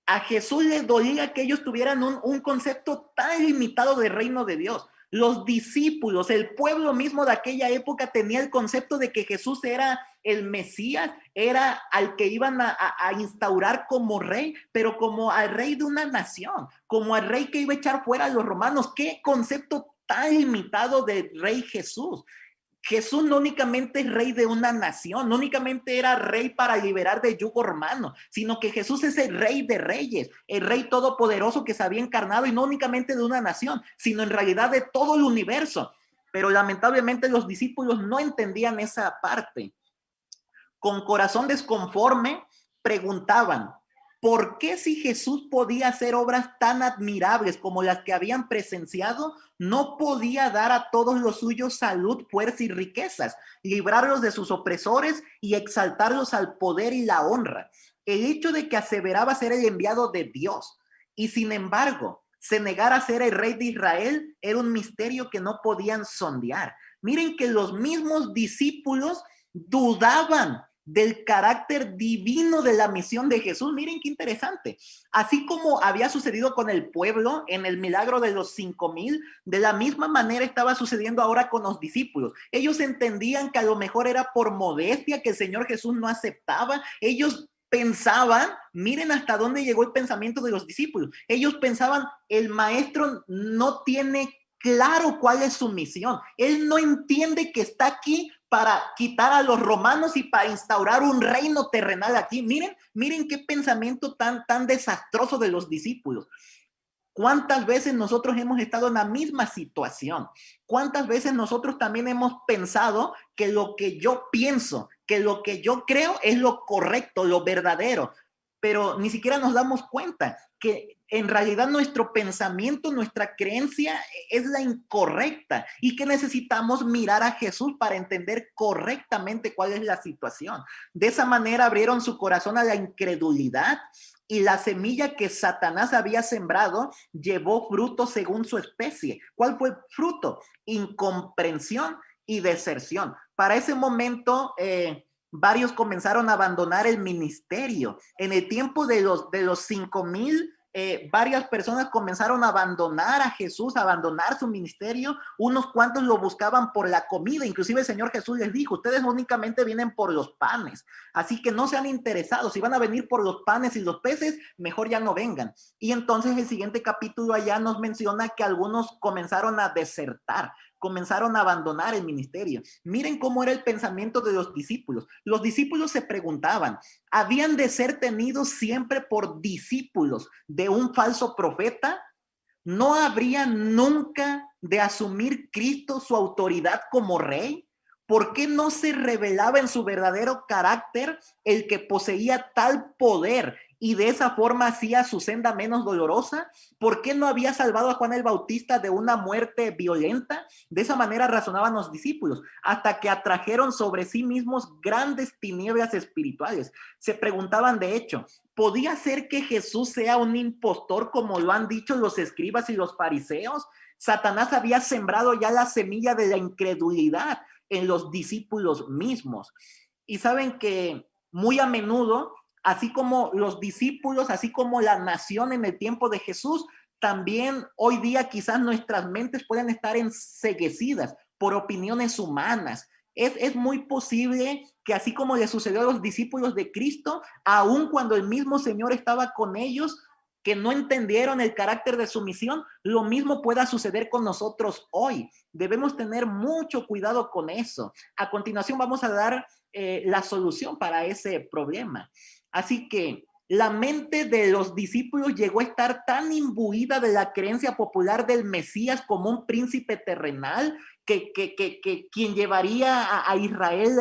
A Jesús le dolía que ellos tuvieran un concepto tan limitado del reino de Dios. Los discípulos, el pueblo mismo de aquella época tenía el concepto de que Jesús era el Mesías, era al que iban a instaurar como rey, pero como al rey de una nación, como al rey que iba a echar fuera a los romanos. ¿Qué concepto tan limitado del rey Jesús? Jesús no únicamente es rey de una nación, no únicamente era rey para liberar del yugo romano, sino que Jesús es el rey de reyes, el rey todopoderoso que se había encarnado, y no únicamente de una nación, sino en realidad de todo el universo. Pero lamentablemente los discípulos no entendían esa parte. Con corazón desconforme preguntaban: ¿por qué, si Jesús podía hacer obras tan admirables como las que habían presenciado, no podía dar a todos los suyos salud, fuerza y riquezas, librarlos de sus opresores y exaltarlos al poder y la honra? El hecho de que aseveraba ser el enviado de Dios y sin embargo se negara a ser el rey de Israel era un misterio que no podían sondear. Miren que los mismos discípulos dudaban del carácter divino de la misión de Jesús. Miren qué interesante. Así como había sucedido con el pueblo en el milagro de los 5,000, de la misma manera estaba sucediendo ahora con los discípulos. Ellos entendían que a lo mejor era por modestia que el Señor Jesús no aceptaba. Ellos pensaban, miren hasta dónde llegó el pensamiento de los discípulos. Ellos pensaban, el maestro no tiene claro cuál es su misión. Él no entiende que está aquí para quitar a los romanos y para instaurar un reino terrenal aquí. Miren qué pensamiento tan desastroso de los discípulos. ¿Cuántas veces nosotros hemos estado en la misma situación? ¿Cuántas veces nosotros también hemos pensado que lo que yo pienso, que lo que yo creo es lo correcto, lo verdadero? Pero ni siquiera nos damos cuenta que en realidad nuestro pensamiento, nuestra creencia es la incorrecta y que necesitamos mirar a Jesús para entender correctamente cuál es la situación. De esa manera abrieron su corazón a la incredulidad y la semilla que Satanás había sembrado llevó fruto según su especie. ¿Cuál fue el fruto? Incomprensión y deserción. Para ese momento, varios comenzaron a abandonar el ministerio. En el tiempo de los 5,000, varias personas comenzaron a abandonar a Jesús, a abandonar su ministerio. Unos cuantos lo buscaban por la comida. Inclusive el Señor Jesús les dijo: ustedes únicamente vienen por los panes, así que no sean interesados. Si van a venir por los panes y los peces, mejor ya no vengan. Y entonces el siguiente capítulo allá nos menciona que algunos comenzaron a desertar, comenzaron a abandonar el ministerio. Miren cómo era el pensamiento de los discípulos. Los discípulos se preguntaban: ¿habían de ser tenidos siempre por discípulos de un falso profeta? ¿No habría nunca de asumir Cristo su autoridad como rey? ¿Por qué no se revelaba en su verdadero carácter el que poseía tal poder y de esa forma hacía su senda menos dolorosa? ¿Por qué no había salvado a Juan el Bautista de una muerte violenta? De esa manera razonaban los discípulos, hasta que atrajeron sobre sí mismos grandes tinieblas espirituales. Se preguntaban, de hecho, ¿podía ser que Jesús sea un impostor, como lo han dicho los escribas y los fariseos? Satanás había sembrado ya la semilla de la incredulidad en los discípulos mismos. Y saben que muy a menudo, así como los discípulos, así como la nación en el tiempo de Jesús, también hoy día quizás nuestras mentes pueden estar enceguecidas por opiniones humanas. Es muy posible que así como le sucedió a los discípulos de Cristo, aun cuando el mismo Señor estaba con ellos, que no entendieron el carácter de su misión, lo mismo pueda suceder con nosotros hoy. Debemos tener mucho cuidado con eso. A continuación vamos a dar la solución para ese problema. Así que la mente de los discípulos llegó a estar tan imbuida de la creencia popular del Mesías como un príncipe terrenal que quien llevaría a Israel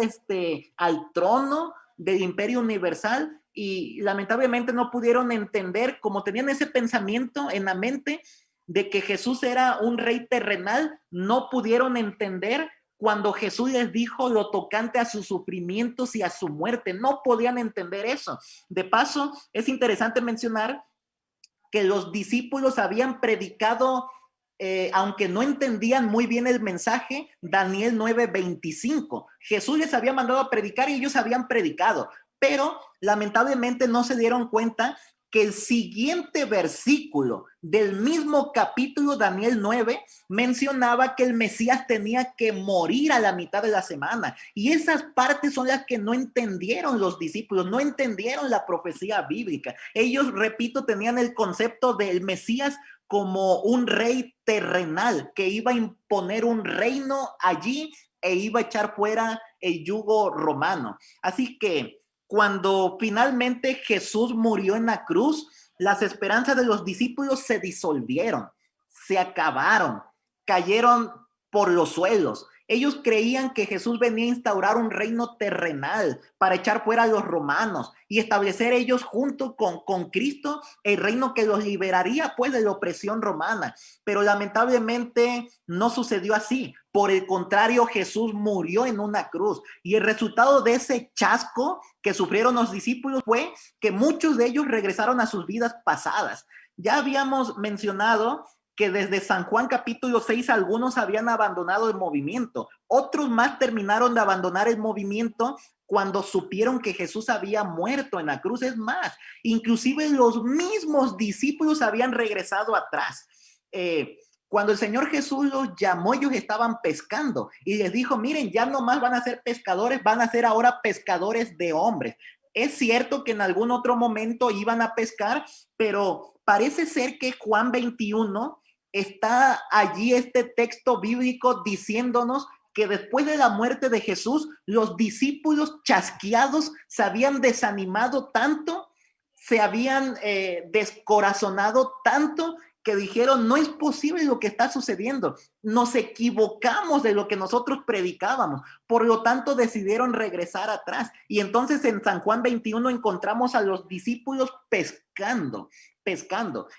al trono del imperio universal, y lamentablemente no pudieron entender, como tenían ese pensamiento en la mente, de que Jesús era un rey terrenal, no pudieron entender cuando Jesús les dijo lo tocante a sus sufrimientos y a su muerte. No podían entender eso. De paso, es interesante mencionar que los discípulos habían predicado, aunque no entendían muy bien el mensaje, Daniel 9:25. Jesús les había mandado a predicar y ellos habían predicado, pero lamentablemente no se dieron cuenta que el siguiente versículo del mismo capítulo, Daniel 9, mencionaba que el Mesías tenía que morir a la mitad de la semana. Y esas partes son las que no entendieron los discípulos, no entendieron la profecía bíblica. Ellos, repito, tenían el concepto del Mesías como un rey terrenal que iba a imponer un reino allí e iba a echar fuera el yugo romano. Así que cuando finalmente Jesús murió en la cruz, las esperanzas de los discípulos se disolvieron, se acabaron, cayeron por los suelos. Ellos creían que Jesús venía a instaurar un reino terrenal para echar fuera a los romanos y establecer ellos junto con Cristo el reino que los liberaría pues de la opresión romana. Pero lamentablemente no sucedió así. Por el contrario, Jesús murió en una cruz y el resultado de ese chasco que sufrieron los discípulos fue que muchos de ellos regresaron a sus vidas pasadas. Ya habíamos mencionado que desde San Juan capítulo 6 algunos habían abandonado el movimiento. Otros más terminaron de abandonar el movimiento cuando supieron que Jesús había muerto en la cruz. Es más, inclusive los mismos discípulos habían regresado atrás. Cuando el Señor Jesús los llamó, ellos estaban pescando y les dijo, miren, ya no más van a ser pescadores, van a ser ahora pescadores de hombres. Es cierto que en algún otro momento iban a pescar, pero parece ser que Juan 21 está allí este texto bíblico diciéndonos que después de la muerte de Jesús, los discípulos chasqueados se habían desanimado tanto, se habían descorazonado tanto, que dijeron, no es posible lo que está sucediendo, nos equivocamos de lo que nosotros predicábamos, por lo tanto decidieron regresar atrás. Y entonces en San Juan 21 encontramos a los discípulos pescando.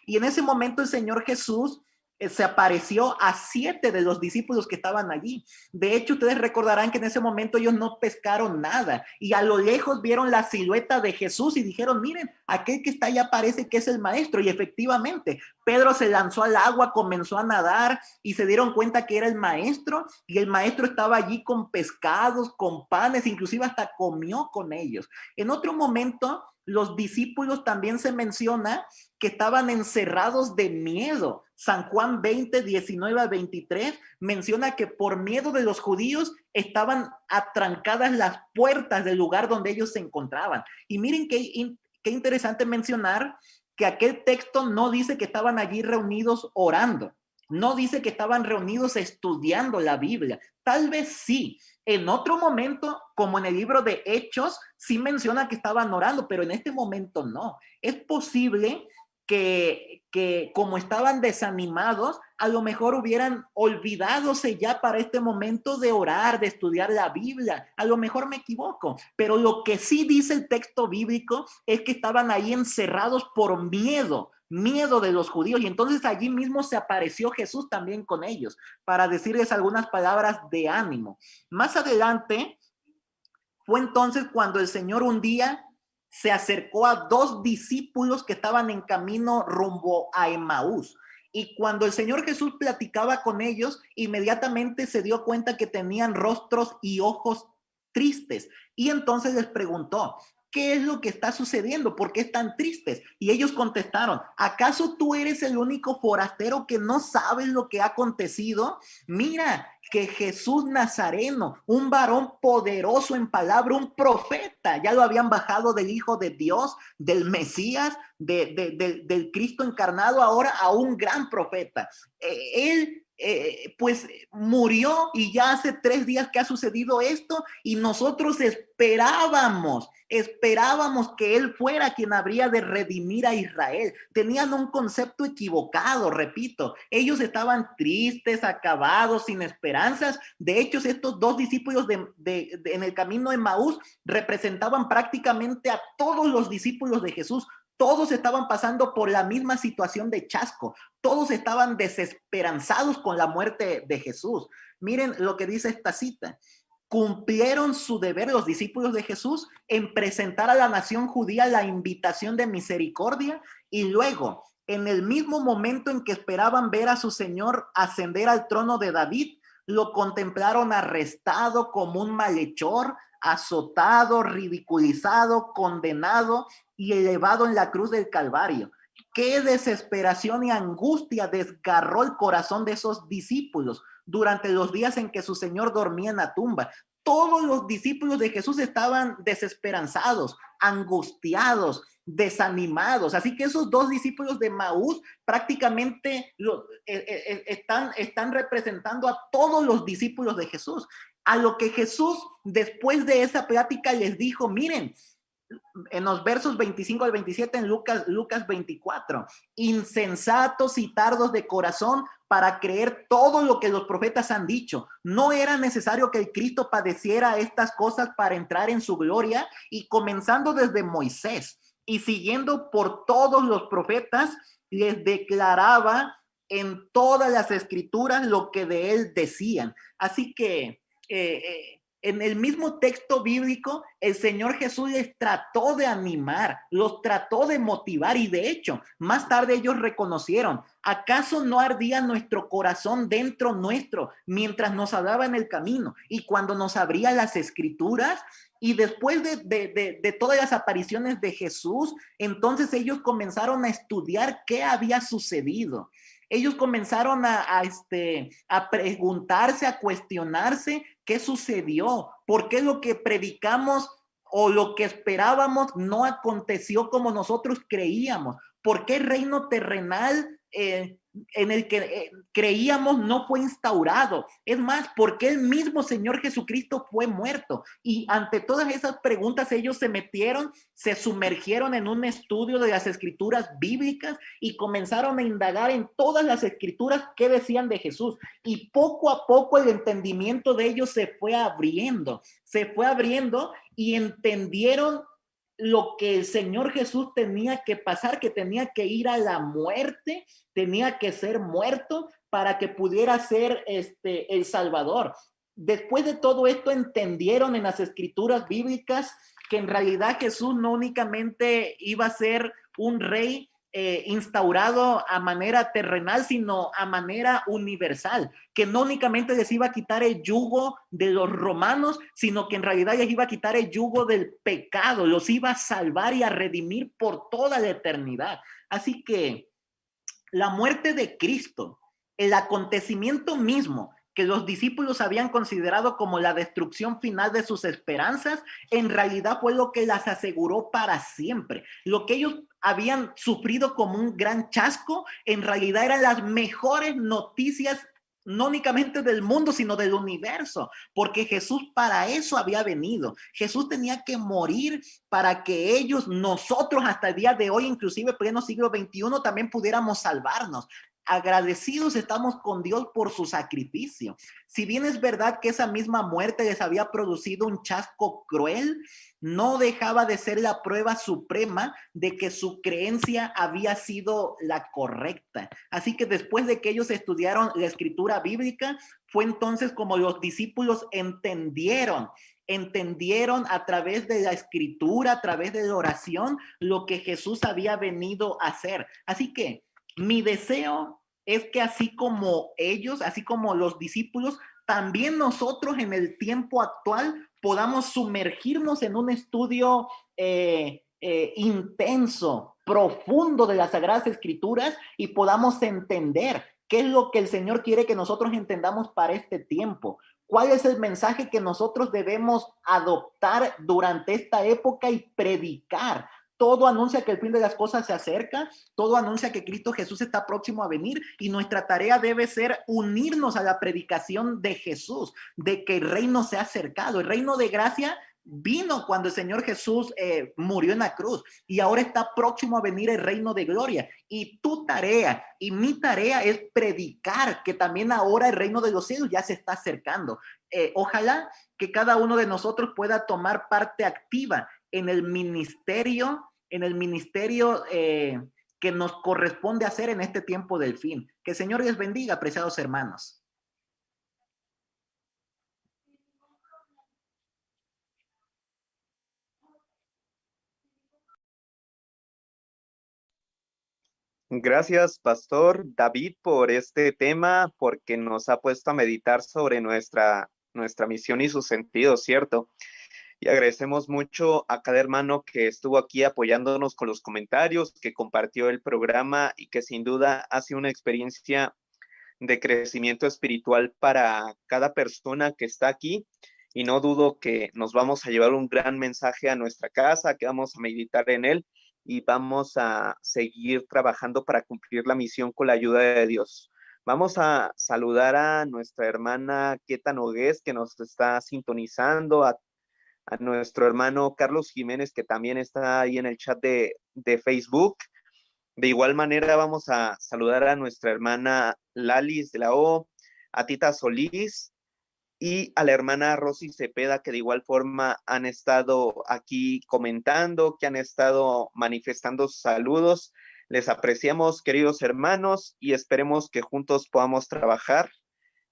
Y en ese momento el Señor Jesús se apareció a 7 de los discípulos que estaban allí. De hecho, ustedes recordarán que en ese momento ellos no pescaron nada y a lo lejos vieron la silueta de Jesús y dijeron, miren, aquel que está allá parece que es el maestro. Y efectivamente, Pedro se lanzó al agua, comenzó a nadar y se dieron cuenta que era el maestro y el maestro estaba allí con pescados, con panes, inclusive hasta comió con ellos. En otro momento, los discípulos también se menciona que estaban encerrados de miedo. San Juan 20, 19 a 23 menciona que por miedo de los judíos estaban atrancadas las puertas del lugar donde ellos se encontraban. Y miren qué interesante mencionar que aquel texto no dice que estaban allí reunidos orando. No dice que estaban reunidos estudiando la Biblia. Tal vez sí. En otro momento, como en el libro de Hechos, sí menciona que estaban orando, pero en este momento no. Es posible que como estaban desanimados, a lo mejor hubieran olvidadose ya para este momento de orar, de estudiar la Biblia. A lo mejor me equivoco, pero lo que sí dice el texto bíblico es que estaban ahí encerrados por miedo de los judíos, y entonces allí mismo se apareció Jesús también con ellos para decirles algunas palabras de ánimo. Más adelante fue entonces cuando el Señor un día se acercó a 2 discípulos que estaban en camino rumbo a Emaús. Y cuando el Señor Jesús platicaba con ellos, inmediatamente se dio cuenta que tenían rostros y ojos tristes. Y entonces les preguntó, ¿qué es lo que está sucediendo? ¿Por qué están tristes? Y ellos contestaron, ¿acaso tú eres el único forastero que no sabes lo que ha acontecido? Mira, que Jesús Nazareno, un varón poderoso en palabra, un profeta, ya lo habían bajado del Hijo de Dios, del Mesías, del Cristo encarnado, ahora a un gran profeta. Él pues murió y ya hace 3 días que ha sucedido esto y nosotros esperábamos que él fuera quien habría de redimir a Israel. Tenían un concepto equivocado, repito. Ellos estaban tristes, acabados, sin esperanzas. De hecho, estos 2 discípulos en el camino de Emaús representaban prácticamente a todos los discípulos de Jesús. Todos estaban pasando por la misma situación de chasco. Todos estaban desesperanzados con la muerte de Jesús. Miren lo que dice esta cita. Cumplieron su deber los discípulos de Jesús en presentar a la nación judía la invitación de misericordia, y luego, en el mismo momento en que esperaban ver a su Señor ascender al trono de David, lo contemplaron arrestado como un malhechor, azotado, ridiculizado, condenado y elevado en la cruz del Calvario. Qué desesperación y angustia desgarró el corazón de esos discípulos durante los días en que su Señor dormía en la tumba. Todos los discípulos de Jesús estaban desesperanzados, angustiados, desanimados. Así que esos dos discípulos de Maús prácticamente están representando a todos los discípulos de Jesús. A lo que Jesús, después de esa plática, les dijo, miren, en los versos 25 al 27 en Lucas 24, insensatos y tardos de corazón para creer todo lo que los profetas han dicho. No era necesario que el Cristo padeciera estas cosas para entrar en su gloria, y comenzando desde Moisés y siguiendo por todos los profetas, les declaraba en todas las escrituras lo que de él decían. Así que en el mismo texto bíblico, el Señor Jesús les trató de animar, los trató de motivar, y de hecho, más tarde ellos reconocieron, ¿acaso no ardía nuestro corazón dentro nuestro mientras nos hablaba en el camino y cuando nos abría las escrituras? Y después de todas las apariciones de Jesús, entonces ellos comenzaron a estudiar qué había sucedido. Ellos comenzaron a preguntarse, a cuestionarse qué sucedió, por qué lo que predicamos o lo que esperábamos no aconteció como nosotros creíamos, por qué el reino terrenal en el que creíamos no fue instaurado. Es más, ¿por qué el mismo Señor Jesucristo fue muerto? Y ante todas esas preguntas ellos se metieron, se sumergieron en un estudio de las escrituras bíblicas y comenzaron a indagar en todas las escrituras qué decían de Jesús. Y poco a poco el entendimiento de ellos se fue abriendo y entendieron lo que el Señor Jesús tenía que pasar, que tenía que ir a la muerte, tenía que ser muerto para que pudiera ser el Salvador. Después de todo esto entendieron en las escrituras bíblicas que en realidad Jesús no únicamente iba a ser un rey instaurado a manera terrenal, sino a manera universal, que no únicamente les iba a quitar el yugo de los romanos, sino que en realidad les iba a quitar el yugo del pecado, los iba a salvar y a redimir por toda la eternidad. Así que la muerte de Cristo, el acontecimiento mismo que los discípulos habían considerado como la destrucción final de sus esperanzas, en realidad fue lo que las aseguró para siempre. Lo que ellos habían sufrido como un gran chasco, en realidad eran las mejores noticias, no únicamente del mundo, sino del universo, porque Jesús para eso había venido. Jesús tenía que morir para que ellos, nosotros hasta el día de hoy, inclusive pleno siglo XXI, también pudiéramos salvarnos. Agradecidos estamos con Dios por su sacrificio. Si bien es verdad que esa misma muerte les había producido un chasco cruel, no dejaba de ser la prueba suprema de que su creencia había sido la correcta. Así que después de que ellos estudiaron la escritura bíblica, fue entonces como los discípulos entendieron a través de la escritura, a través de la oración, lo que Jesús había venido a hacer. Así que mi deseo es que así como ellos, así como los discípulos, también nosotros en el tiempo actual podamos sumergirnos en un estudio intenso, profundo de las Sagradas Escrituras y podamos entender qué es lo que el Señor quiere que nosotros entendamos para este tiempo. ¿Cuál es el mensaje que nosotros debemos adoptar durante esta época y predicar? Todo anuncia que el fin de las cosas se acerca, todo anuncia que Cristo Jesús está próximo a venir, y nuestra tarea debe ser unirnos a la predicación de Jesús, de que el reino se ha acercado. El reino de gracia vino cuando el Señor Jesús murió en la cruz, y ahora está próximo a venir el reino de gloria. Y tu tarea y mi tarea es predicar que también ahora el reino de los cielos ya se está acercando. Ojalá que cada uno de nosotros pueda tomar parte activa en el ministerio en el ministerio que nos corresponde hacer en este tiempo del fin. Que el Señor les bendiga, apreciados hermanos. Gracias, Pastor David, por este tema, porque nos ha puesto a meditar sobre nuestra misión y su sentido, ¿cierto? Y agradecemos mucho a cada hermano que estuvo aquí apoyándonos con los comentarios, que compartió el programa y que sin duda ha sido una experiencia de crecimiento espiritual para cada persona que está aquí. Y no dudo que nos vamos a llevar un gran mensaje a nuestra casa, que vamos a meditar en él y vamos a seguir trabajando para cumplir la misión con la ayuda de Dios. Vamos a saludar a nuestra hermana Queta Nogués, que nos está sintonizando, a nuestro hermano Carlos Jiménez, que también está ahí en el chat de Facebook. De igual manera vamos a saludar a nuestra hermana Lalis de la O, a Tita Solís y a la hermana Rosy Cepeda, que de igual forma han estado aquí comentando, que han estado manifestando saludos. Les apreciamos, queridos hermanos, y esperemos que juntos podamos trabajar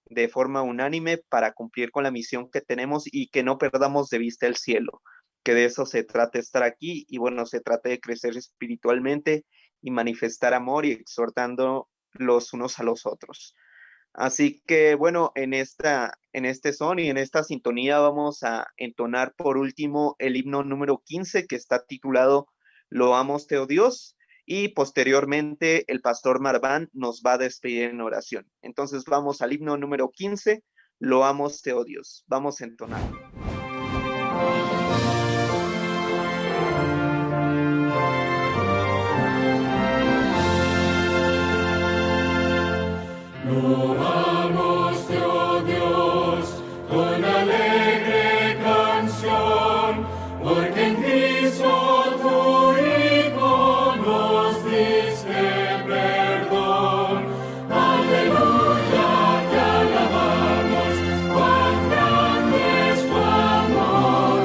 de forma unánime para cumplir con la misión que tenemos y que no perdamos de vista el cielo, que de eso se trata estar aquí y bueno, se trata de crecer espiritualmente y manifestar amor y exhortando los unos a los otros. Así que bueno, en este son y en esta sintonía vamos a entonar por último el himno número 15 que está titulado Loamos Te, oh Dios, y posteriormente el pastor Marván nos va a despedir en oración. Entonces vamos al himno número 15, Loamos Te, oh Dios. Vamos a entonar. Loamos Te, oh Dios, con alegre canción, porque en Cristo tu Hijo nos diste perdón. Aleluya, te alabamos, cuán grande es tu amor.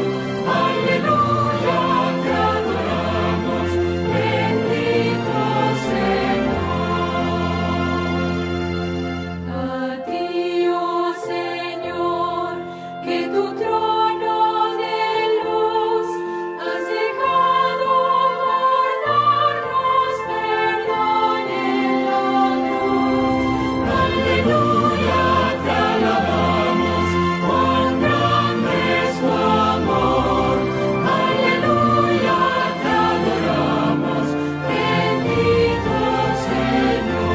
Aleluya, te adoramos, bendito Señor. A ti, oh Señor, que tu trono de luz has dejado por darnos perdón en la cruz. Aleluya, te alabamos, cuán grande es tu amor. Aleluya, te adoramos, bendito Señor.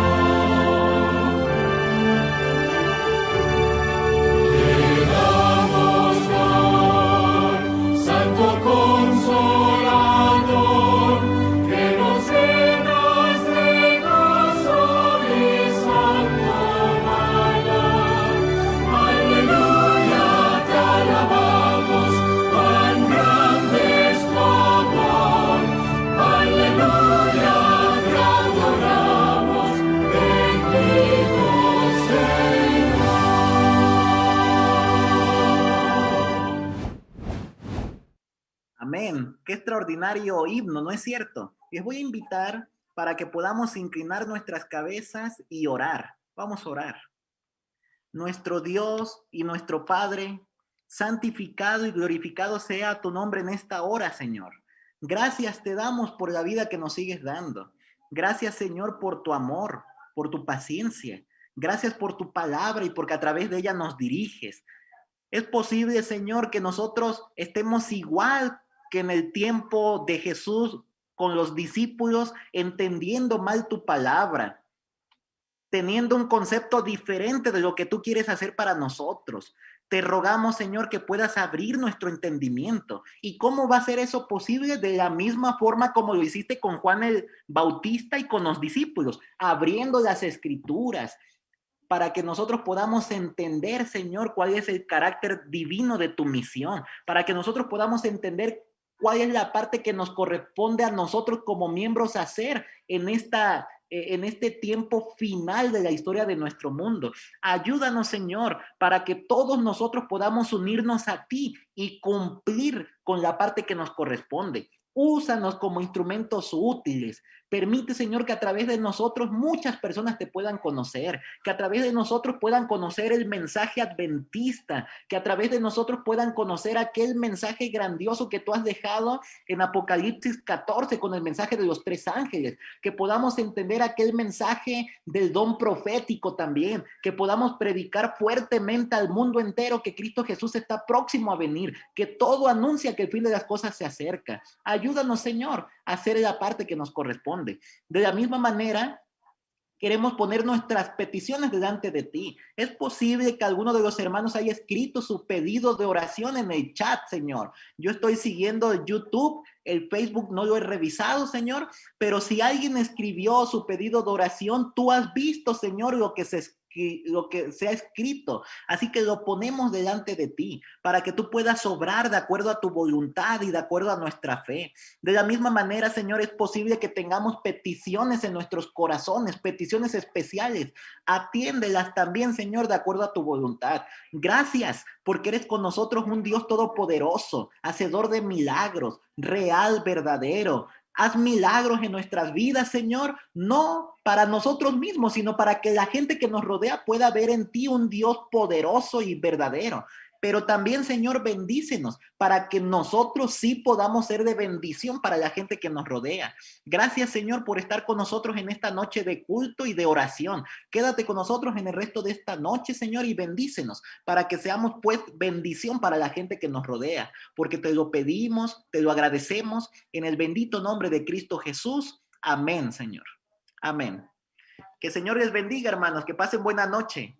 Te damos don, Santo Consolador, que nos llenas de gozo y santo valor. Aleluya, te alabamos, cuán grande es tu amor. Aleluya, te adoramos, bendito Señor. Amén. Qué extraordinario himno, ¿no es cierto? Les voy a invitar para que podamos inclinar nuestras cabezas y orar. Vamos a orar. Nuestro Dios y nuestro Padre, santificado y glorificado sea tu nombre en esta hora, Señor. Gracias te damos por la vida que nos sigues dando. Gracias, Señor, por tu amor, por tu paciencia. Gracias por tu palabra y porque a través de ella nos diriges. Es posible, Señor, que nosotros estemos igual que en el tiempo de Jesús con los discípulos, entendiendo mal tu palabra, teniendo un concepto diferente de lo que tú quieres hacer para nosotros. Te rogamos, Señor, que puedas abrir nuestro entendimiento. ¿Y cómo va a ser eso posible? De la misma forma como lo hiciste con Juan el Bautista y con los discípulos, abriendo las escrituras, para que nosotros podamos entender, Señor, cuál es el carácter divino de tu misión, para que nosotros podamos entender cuál es la parte que nos corresponde a nosotros como miembros hacer en este tiempo final de la historia de nuestro mundo. Ayúdanos, Señor, para que todos nosotros podamos unirnos a ti y cumplir con la parte que nos corresponde. Úsanos como instrumentos útiles. Permite, Señor, que a través de nosotros muchas personas te puedan conocer, que a través de nosotros puedan conocer el mensaje adventista, que a través de nosotros puedan conocer aquel mensaje grandioso que tú has dejado en Apocalipsis 14 con el mensaje de los 3 ángeles, que podamos entender aquel mensaje del don profético también, que podamos predicar fuertemente al mundo entero que Cristo Jesús está próximo a venir, que todo anuncia que el fin de las cosas se acerca. Ayúdanos, Señor, a hacer la parte que nos corresponde. De la misma manera, queremos poner nuestras peticiones delante de ti. Es posible que alguno de los hermanos haya escrito su pedido de oración en el chat, Señor. Yo estoy siguiendo el YouTube, el Facebook no lo he revisado, Señor, pero si alguien escribió su pedido de oración, tú has visto, Señor, lo que se ha escrito. Así que lo ponemos delante de ti para que tú puedas obrar de acuerdo a tu voluntad y de acuerdo a nuestra fe. De la misma manera, Señor, es posible que tengamos peticiones en nuestros corazones, peticiones especiales. Atiéndelas también, Señor, de acuerdo a tu voluntad. Gracias porque eres con nosotros un Dios todopoderoso, hacedor de milagros, real, verdadero. Haz milagros en nuestras vidas, Señor, no para nosotros mismos, sino para que la gente que nos rodea pueda ver en ti un Dios poderoso y verdadero. Pero también, Señor, bendícenos para que nosotros sí podamos ser de bendición para la gente que nos rodea. Gracias, Señor, por estar con nosotros en esta noche de culto y de oración. Quédate con nosotros en el resto de esta noche, Señor, y bendícenos para que seamos, pues, bendición para la gente que nos rodea. Porque te lo pedimos, te lo agradecemos en el bendito nombre de Cristo Jesús. Amén, Señor. Amén. Que el Señor les bendiga, hermanos. Que pasen buena noche.